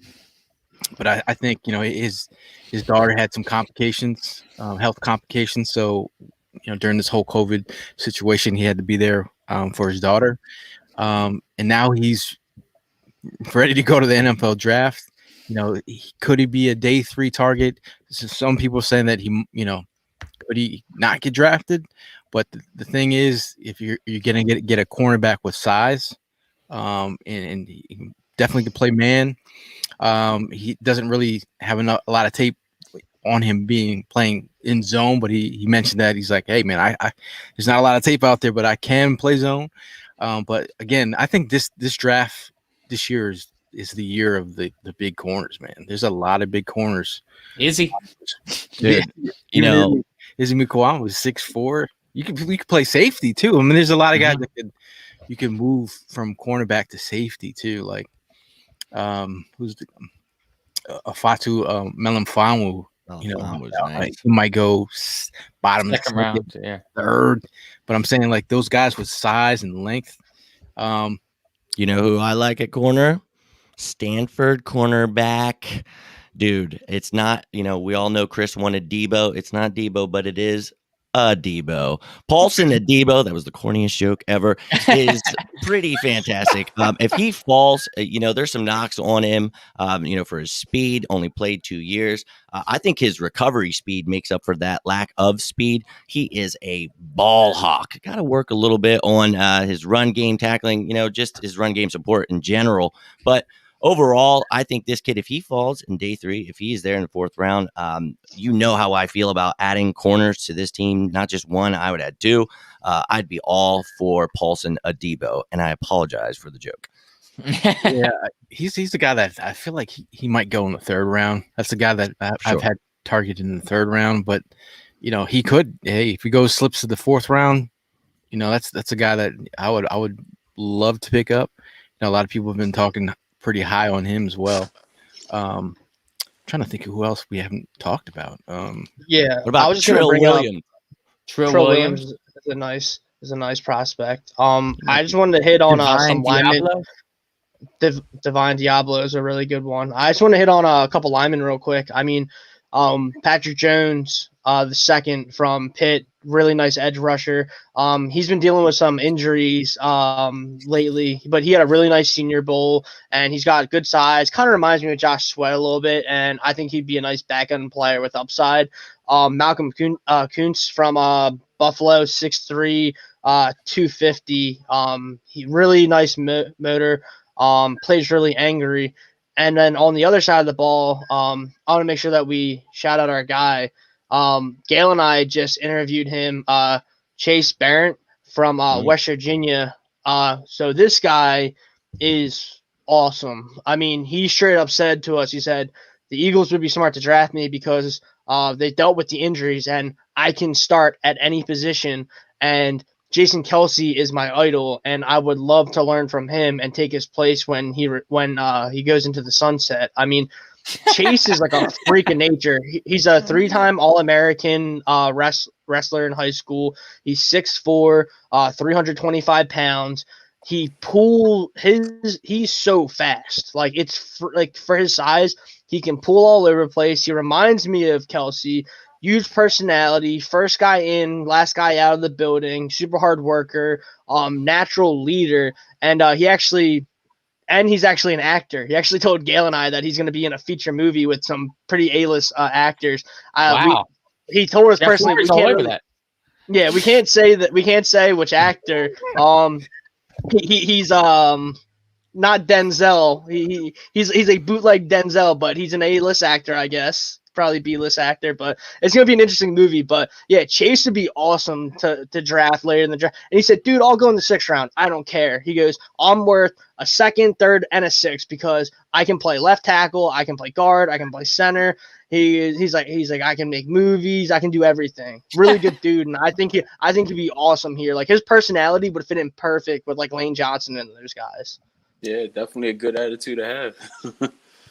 but I think his daughter had some complications, health complications. So during this whole COVID situation, he had to be there for his daughter, and now he's ready to go to the NFL draft. Could he be a day 3 target? So some people saying that could he not get drafted? But the thing is, if you're gonna get a cornerback with size, and he definitely can play man. He doesn't really have a lot of tape on him playing in zone, but he mentioned that he's like, hey man, I there's not a lot of tape out there, but I can play zone. But again, I think this draft this year is the year of the big corners, man. There's a lot of big corners. Is he? Dude, Izzy Mukwam was 6'4". We could play safety too. I mean, there's a lot of guys that you can move from cornerback to safety too. Like, who's the Afatu Melamfamu? Was nice. He might go bottom Second round, yeah, third. But I'm saying like those guys with size and length. You know who I like at corner? Stanford cornerback. Dude, it's not, we all know Chris wanted Debo. It's not Debo, but it is a Debo. Paulson Adebo, that was the corniest joke ever, is pretty fantastic. If he falls, there's some knocks on him, for his speed, only played 2 years. I think his recovery speed makes up for that lack of speed. He is a ball hawk. Got to work a little bit on his run game tackling, just his run game support in general. But overall, I think this kid, if he falls in day 3, if he is there in the 4th round, how I feel about adding corners to this team. Not just one, I would add 2. I'd be all for Paulson Adebo, and I apologize for the joke. Yeah, he's the guy that I feel like he might go in the 3rd round. That's the guy that I've had targeted in the 3rd round, but he could. Hey, if he slips to the 4th round, that's a guy that I would love to pick up. A lot of people have been talking pretty high on him as well. Trying to think of who else we haven't talked about. What about I was just Trill Williams? Trill Williams is a nice prospect. I just wanted to hit on some linemen. Divine Diablo is a really good one. I just want to hit on a couple linemen real quick. I mean, Patrick Jones, the second from Pitt, really nice edge rusher. He's been dealing with some injuries lately, but he had a really nice Senior Bowl, and he's got good size. Kind of reminds me of Josh Sweat a little bit, and I think he'd be a nice back-end player with upside. Malcolm Kuntz from Buffalo, 6'3", 250. He really nice motor. Plays really angry. And then on the other side of the ball, I want to make sure that we shout out our guy. Gail and I just interviewed him, Chase Barrett from West Virginia. So this guy is awesome. I mean, he straight up said to us, he said, the Eagles would be smart to draft me because they dealt with the injuries and I can start at any position. And Jason Kelsey is my idol, and I would love to learn from him and take his place when he goes into the sunset. I mean, Chase is like a freak of nature. He's a 3-time All-American wrestler in high school. He's 6'4", 325 pounds. He's so fast. Like for his size, he can pull all over the place. He reminds me of Kelsey. Huge personality, first guy in, last guy out of the building, super hard worker, natural leader, and he's actually an actor. He actually told Gail and I that he's going to be in a feature movie with some pretty A-list actors. Wow. He told us personally we can't that. Yeah, we can't say that. We can't say which actor. He's not Denzel. He's a bootleg Denzel, but he's an A-list actor, I guess. Probably B-list actor, but it's gonna be an interesting movie. But yeah, Chase would be awesome to draft later in the draft. And he said, "Dude, I'll go in the 6th round. I don't care." He goes, "I'm worth a 2nd, 3rd, and a 6th because I can play left tackle, I can play guard, I can play center." He's like I can make movies, I can do everything. Really good dude, and I think he'd be awesome here. Like his personality would fit in perfect with like Lane Johnson and those guys. Yeah, definitely a good attitude to have.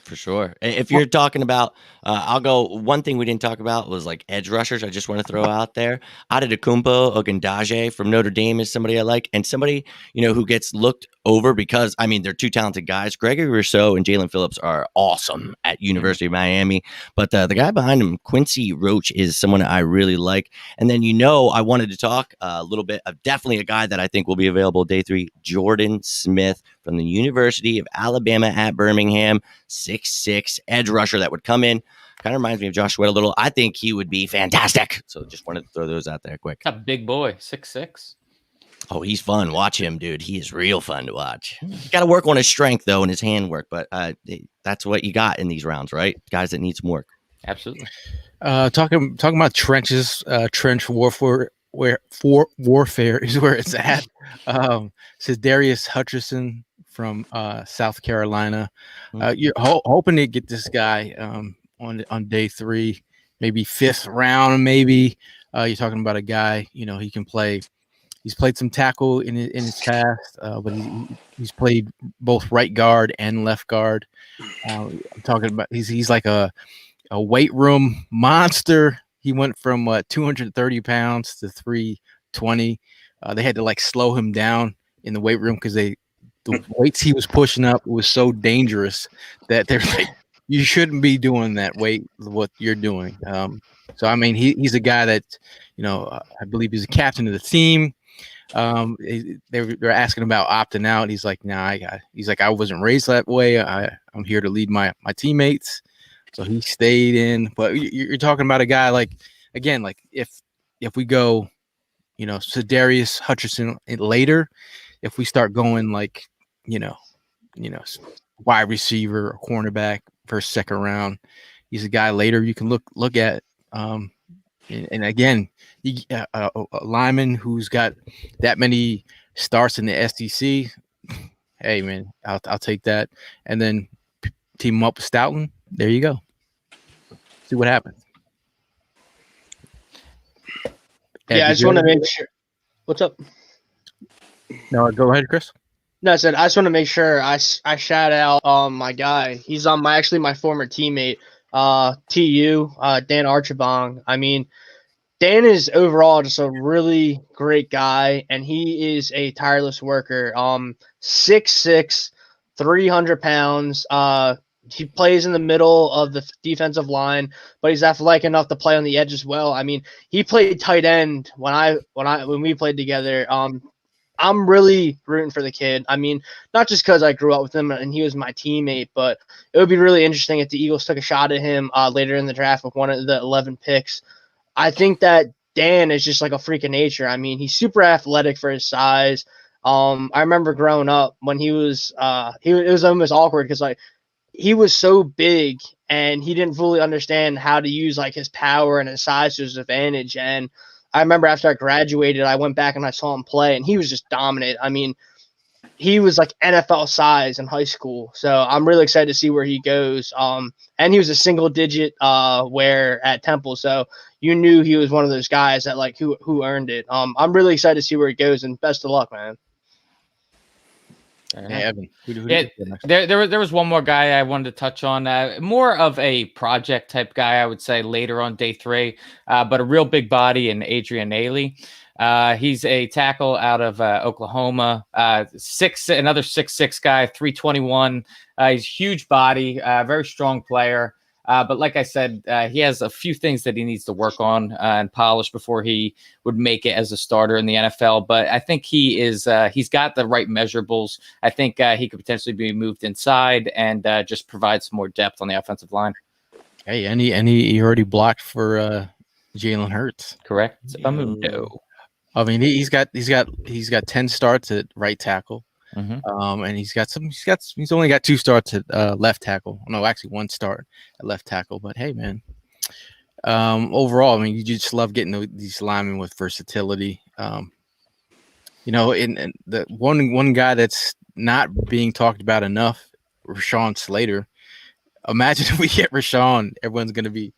For sure. If you're talking about, I'll go. One thing we didn't talk about was like edge rushers. I just want to throw out there. Adetokunbo Ogundaje from Notre Dame is somebody I like, and somebody who gets looked over because they're two talented guys. Gregory Rousseau and Jalen Phillips are awesome at University of Miami, but the guy behind him, Quincy Roach, is someone I really like. And then I wanted to talk a little bit of definitely a guy that I think will be available day 3, Jordan Smith from the University of Alabama at Birmingham. 6'6" edge rusher that would come in. Kind of reminds me of Josh Sweat a little. I think he would be fantastic. So just wanted to throw those out there quick. A big boy, 6'6". Oh, he's fun. Watch him, dude. He is real fun to watch. Got to work on his strength, though, and his handwork. But that's what you got in these rounds, right? Guys that need some work. Absolutely. Talking about trenches, trench warfare, warfare is where it's at. Says Darius Hutcherson from South Carolina. You're hoping to get this guy on day 3, maybe 5th round. Maybe you're talking about a guy. He can play. He's played some tackle in his past, but he's played both right guard and left guard. I'm talking about he's like a weight room monster. He went from 230 pounds to 320. They had to like slow him down in the weight room because the weights he was pushing up was so dangerous that they're like, you shouldn't be doing that weight, what you're doing. So, I mean, he's a guy that, I believe he's a captain of the team. They're asking about opting out. He's like, nah, I wasn't raised that way. I'm here to lead my teammates. So he stayed in. But you're talking about a guy like if we go, Darius Hutcherson later, if we start going like, wide receiver or cornerback first, second round, he's a guy later you can look at. And again, a lineman who's got that many starts in the SEC, hey man, I'll take that. And then team him up with Stoughton. There you go. See what happens. Yeah, I just want to make sure. What's up? No, go ahead, Chris. No, I said I just want to make sure I shout out my guy. He's on my former teammate, TU, Dan Archibong. I mean, Dan is overall just a really great guy, and he is a tireless worker. 6'6", 300 pounds. He plays in the middle of the defensive line, but he's athletic enough to play on the edge as well. I mean, he played tight end when we played together. I'm really rooting for the kid. I mean, not just because I grew up with him and he was my teammate, but it would be really interesting if the Eagles took a shot at him later in the draft with one of the 11 picks. I think that Dan is just like a freak of nature. I mean, he's super athletic for his size. I remember growing up when it was almost awkward because like he was so big and he didn't fully understand how to use like his power and his size to his advantage. And I remember after I graduated, I went back and I saw him play, and he was just dominant. I mean, he was like NFL size in high school. So I'm really excited to see where he goes. And he was a single digit wear at Temple. So you knew he was one of those guys that like who earned it. I'm really excited to see where he goes, and best of luck, man. Hey, Evan. There was one more guy I wanted to touch on. More of a project type guy, I would say, later on day 3, but a real big body in Adrian Ailey. He's a tackle out of Oklahoma. Another 6'6" guy, 321. He's huge body, very strong player. But like I said, he has a few things that he needs to work on and polish before he would make it as a starter in the NFL. But I think he's got the right measurables. I think he could potentially be moved inside and just provide some more depth on the offensive line. Hey, and he already blocked for Jalen Hurts. Correct. No. I mean, he's got 10 starts at right tackle. Mm-hmm. And he's only got 2 starts at left tackle. No, actually 1 start at left tackle. But hey, man, overall, I mean, you just love getting these linemen with versatility. In the one guy that's not being talked about enough, Rashawn Slater. Imagine if we get Rashawn, everyone's going to be.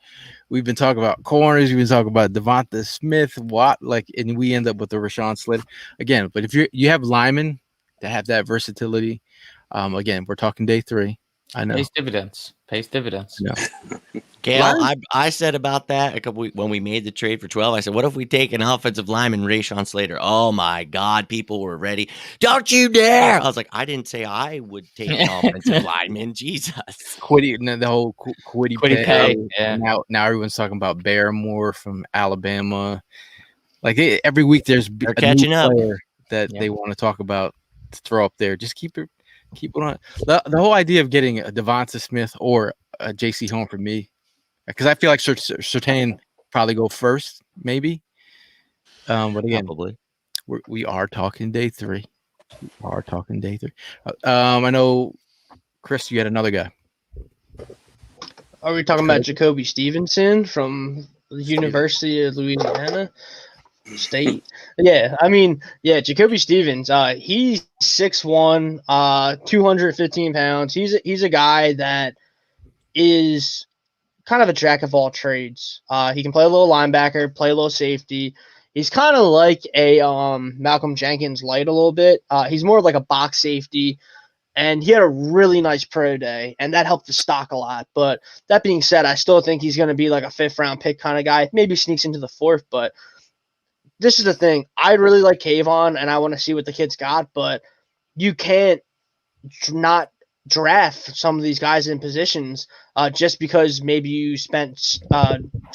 We've been talking about corners. We've been talking about Devonta Smith, Watt, and we end up with the Rashawn Slater again. But if you have linemen that have that versatility, again, we're talking day 3. I know. Pays dividends. Pays dividends. No. Gail, I said about that a couple weeks when we made the trade for 12. I said, what if we take an offensive lineman, Rayshon Slater? Oh my God, people were ready. Don't you dare! I was like, I didn't say I would take an offensive lineman. Jesus. Quiddy, the whole Quiddy Quiddy pay. pay, yeah. Now everyone's talking about Barrymore from Alabama. Like every week, there's They're a new catching up. player that Yeah. they want to talk about to throw up there. Just keep it on. The whole idea of getting a Devonta Smith or a JC Home for me, because I feel like Surtain probably go first, maybe. But again, Probably. we are talking day 3. We are talking day 3. I know, Chris, you had another guy. Are we talking about Jacoby Stevenson from the University of Louisiana State? Yeah, I mean, yeah, Jacoby Stevens. He's 6'1", 215 pounds. He's a guy that is kind of a jack of all trades. He can play a little linebacker, play a little safety. He's kind of like a Malcolm Jenkins light a little bit. He's more like a box safety. And he had a really nice pro day, and that helped the stock a lot. But that being said, I still think he's going to be like a 5th-round pick kind of guy. Maybe sneaks into the 4th, but this is the thing. I really like Kayvon, and I want to see what the kid's got, but you can't not draft some of these guys in positions just because maybe you spent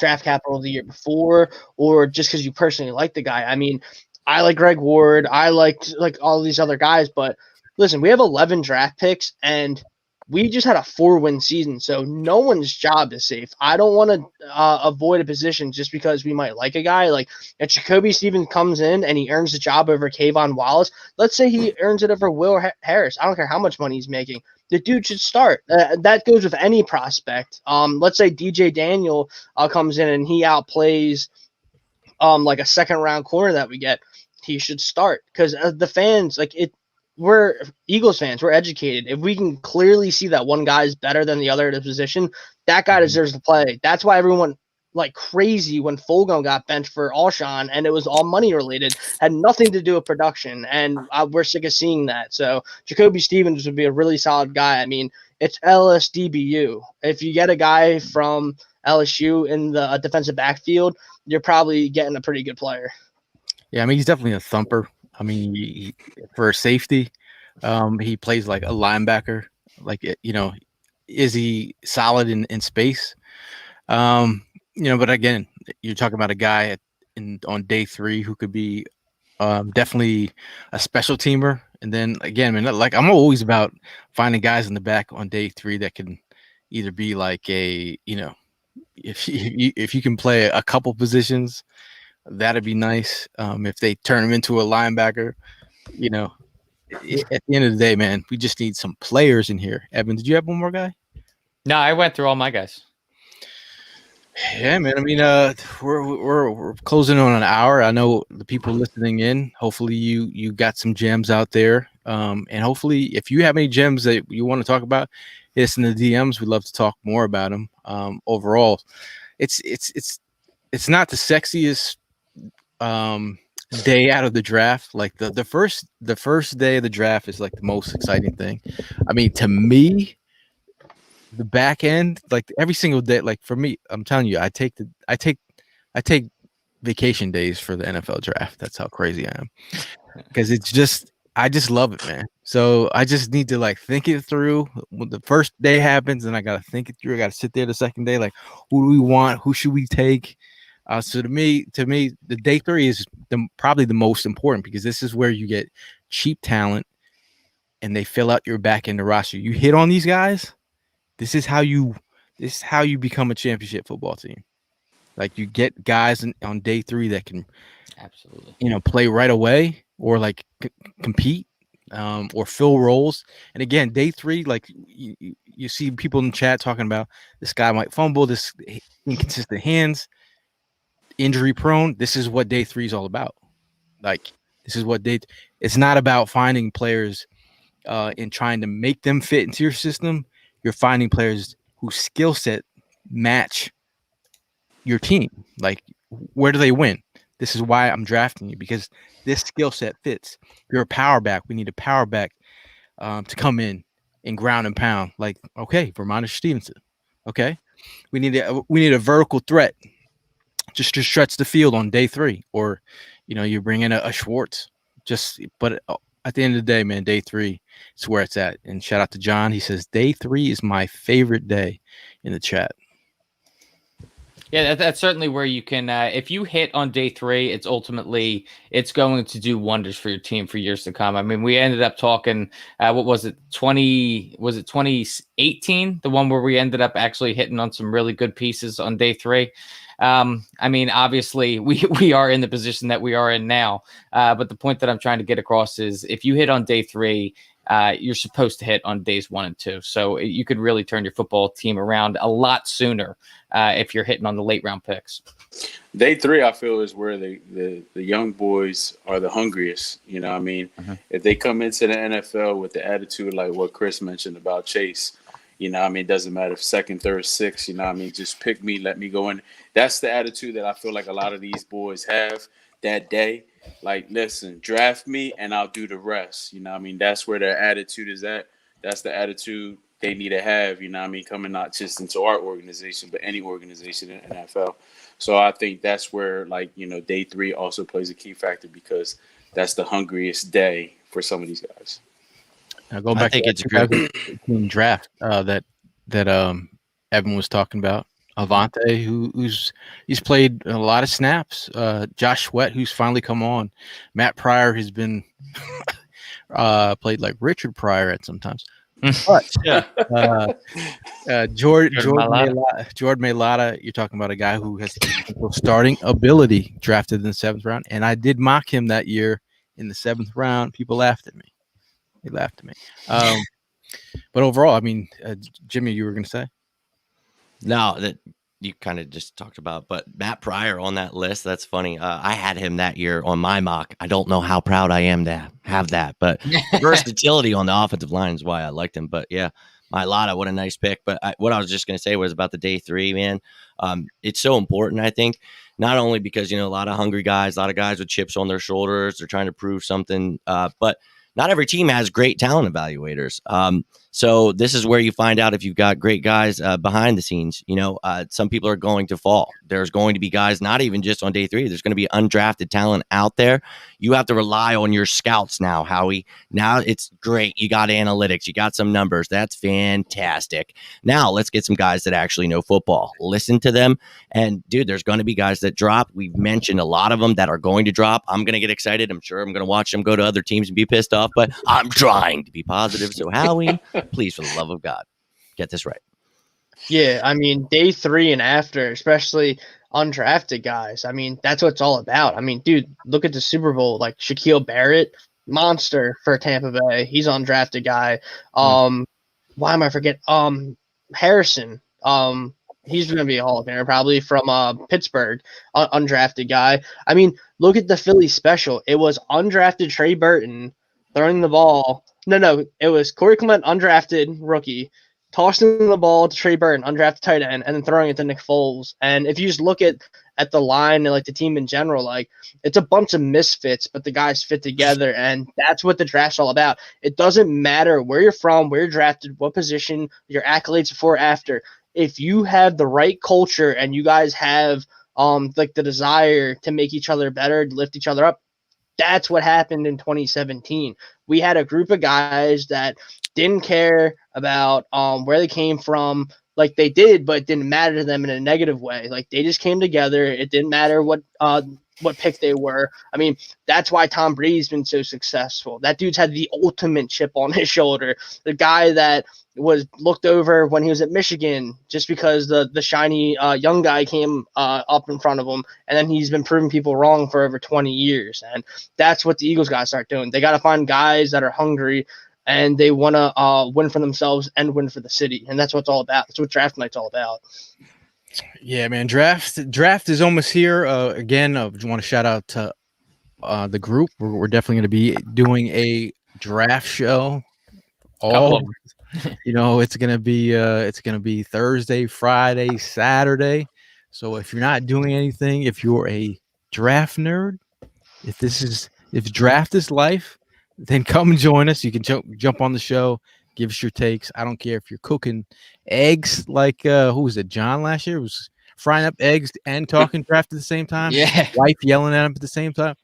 draft capital the year before or just because you personally like the guy. I mean, I like Greg Ward. I like all these other guys, but listen, we have 11 draft picks, and we just had a 4-win season, so no one's job is safe. I don't want to avoid a position just because we might like a guy. Like, if Jacoby Stevens comes in and he earns the job over Kayvon Wallace, let's say he earns it over Will Harris. I don't care how much money he's making. The dude should start. That goes with any prospect. Let's say DJ Daniel comes in and he outplays like a 2nd-round corner that we get. He should start because the fans, like it. We're Eagles fans. We're educated. If we can clearly see that one guy is better than the other at a position, that guy deserves to play. That's why everyone like crazy when Fulgham got benched for Alshon, and it was all money related, had nothing to do with production, and we're sick of seeing that. So Jacoby Stevens would be a really solid guy. I mean, it's LSDBU. If you get a guy from LSU in the defensive backfield, you're probably getting a pretty good player. Yeah, I mean, he's definitely a thumper. I mean, for a safety, he plays like a linebacker. Like, is he solid in space? But again, you're talking about a guy on day 3 who could be definitely a special teamer. And then again, man, like I'm always about finding guys in the back on day 3 that can either be like if you can play a couple positions, that'd be nice. If they turn him into a linebacker, at the end of the day, man, we just need some players in here. Evan, did you have one more guy? No, I went through all my guys. Yeah, man. I mean, we're closing on an hour. I know the people listening in. Hopefully, you got some gems out there. And hopefully, if you have any gems that you want to talk about, hit us in the DMs. We'd love to talk more about them. Overall, it's not the sexiest day out of the draft. Like the first day of the draft is like the most exciting thing. I mean, to me, the back end, like every single day, like for me, I'm telling you, I take vacation days for the NFL draft. That's how crazy I am, because I just love it, man. So I just need to like think it through. When the first day happens, and I gotta think it through. I gotta sit there the second day, like, who do we want? Who should we take? So to me, the day 3 is probably the most important, because this is where you get cheap talent, and they fill out your back end roster. You hit on these guys. This is how you become a championship football team. Like, you get guys on day 3 that can Absolutely, play right away, or like compete, or fill roles. And again, day 3, like you see people in the chat talking about this guy might fumble, this inconsistent hands, injury prone. This is what day 3 is all about. Like, this is what it's not about finding players and trying to make them fit into your system. You're finding players whose skill set match your team. Like, where do they win? This is why I'm drafting you, because this skill set fits. You're a power back. We need a power back to come in in ground and pound. Like, okay, Vermont Stevenson. Okay, we need a vertical threat just to stretch the field on day 3, or you bring in a Schwartz. But at the end of the day, man, day 3 is where it's at. And shout out to John. He says day 3 is my favorite day in the chat. Yeah, that's certainly where you can. If you hit on day 3, it's going to do wonders for your team for years to come. I mean, we ended up talking. What was it? 2018? The one where we ended up actually hitting on some really good pieces on day 3. I mean, obviously, we are in the position that we are in now. But the point that I'm trying to get across is, if you hit on day 3, you're supposed to hit on days 1 and 2. So you could really turn your football team around a lot sooner if you're hitting on the late round picks. Day 3, I feel, is where the young boys are the hungriest. You know what I mean? If they come into the NFL with the attitude like what Chris mentioned about Chase, you know what I mean? It doesn't matter if second, third, sixth, you know what I mean? Just pick me, let me go in. That's the attitude that I feel like a lot of these boys have that day. Like, listen, draft me and I'll do the rest. You know what I mean? That's where their attitude is at. That's the attitude they need to have, you know what I mean, coming not just into our organization, but any organization in the NFL. So I think that's where, like, day 3 also plays a key factor, because that's the hungriest day for some of these guys. Now go back to it's a team draft that Evan was talking about. Avante, he's played a lot of snaps. Josh Sweat, who's finally come on. Matt Pryor has been played like Richard Pryor at sometimes. But Jordan Mailata, you're talking about a guy who has starting ability, drafted in the 7th round, and I did mock him that year in the 7th round. People laughed at me. They laughed at me. But overall, I mean, Jimmy, you were going to say? No, that you kind of just talked about, but Matt Pryor on that list, that's funny. I had him that year on my mock. I don't know how proud I am to have that, but versatility on the offensive line is why I liked him. But yeah, Mailata, what a nice pick. But what I was just going to say was about the day 3, man. It's so important, I think, not only because, a lot of hungry guys, a lot of guys with chips on their shoulders, they're trying to prove something, but not every team has great talent evaluators. So this is where you find out if you've got great guys behind the scenes. Some people are going to fall. There's going to be guys, not even just on day 3. There's going to be undrafted talent out there. You have to rely on your scouts now, Howie. Now it's great. You got analytics. You got some numbers. That's fantastic. Now let's get some guys that actually know football. Listen to them. And, dude, there's going to be guys that drop. We've mentioned a lot of them that are going to drop. I'm going to get excited. I'm sure I'm going to watch them go to other teams and be pissed off, but I'm trying to be positive. So, Howie, please, for the love of God, get this right. Yeah, I mean, day 3 and after, especially undrafted guys, I mean, that's what it's all about. I mean, dude, look at the Super Bowl, like Shaquille Barrett, monster for Tampa Bay. He's an undrafted guy. Why am I forgetting? Harrison. He's going to be a Hall of Famer probably from Pittsburgh, undrafted guy. I mean, look at the Philly special. It was undrafted Trey Burton throwing the ball. No, it was Corey Clement, undrafted rookie, tossing the ball to Trey Burton, undrafted tight end, and then throwing it to Nick Foles. And if you just look at the line and like the team in general, like it's a bunch of misfits, but the guys fit together, and that's what the draft's all about. It doesn't matter where you're from, where you're drafted, what position, your accolades before or after. If you have the right culture and you guys have like the desire to make each other better, to lift each other up, that's what happened in 2017. We had a group of guys that didn't care about where they came from, like they did, but it didn't matter to them in a negative way. Like they just came together. It didn't matter what pick they were. I mean, that's why Tom Brady's been so successful. That dude's had the ultimate chip on his shoulder. The guy that was looked over when he was at Michigan just because the shiny young guy came up in front of him, and then he's been proving people wrong for over 20 years. And that's what the Eagles got to start doing. They got to find guys that are hungry and they want to win for themselves and win for the city. And that's what it's all about. That's what draft night's all about. Yeah, man. Draft is almost here. Again, I want to shout out to the group. We're definitely going to be doing a draft show. It's going to be Thursday, Friday, Saturday. So if you're not doing anything, if you're a draft nerd, if draft is life, then come and join us. You can jump on the show Give us your takes. I don't care if you're cooking eggs like who was it? Jawn last year was frying up eggs and talking draft at the same time. Yeah. Wife yelling at him at the same time.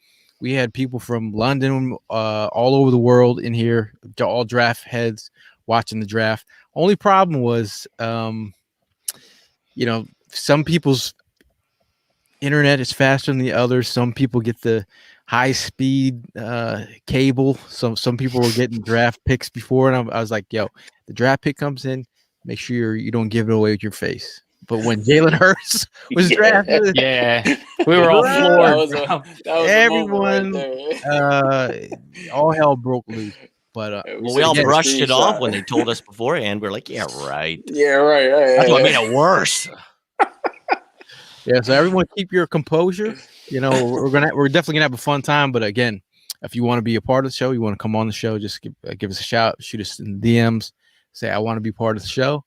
We had people from London, all over the world in here, all draft heads watching the draft. Only problem was, some people's internet is faster than the others. Some people get the high speed cable. Some people were getting draft picks before, and I was like, "Yo, the draft pick comes in. Make sure you don't give it away with your face." But when Jalen Hurts was drafted, Yeah, we were all floored. that was everyone, right all hell broke loose. But well, we all brushed it off when they. they told us beforehand. We're like, yeah, right. Yeah, right. That's what made it worse. Yeah, so everyone keep your composure. We're definitely gonna have a fun time. But again, if you want to be a part of the show, you want to come on the show, just give us a shout, shoot us in the DMs, say I want to be part of the show.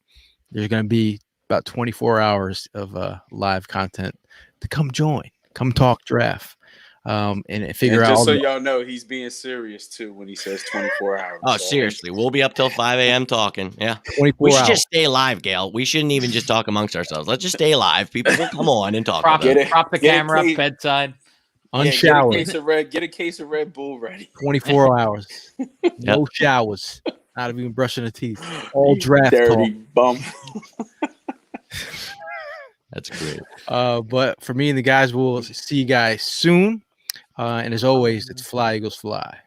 There's gonna be about 24 hours of live content to come join, come talk draft, and figure out. Just so y'all know, he's being serious too when he says 24 hours. Oh, seriously, we'll be up till 5 a.m. talking. Yeah, 24 we should hours. just stay live, Gail. We shouldn't even just talk amongst ourselves. Let's just stay live. People will come on and talk. Prop the Get camera up bedside. Unshowered. Get a case of Red Bull ready. 24 hours. No showers. Not even brushing the teeth. All draft dirty talk. bum. That's great. But for me and the guys, we'll see you guys soon. And as always, it's Fly Eagles Fly.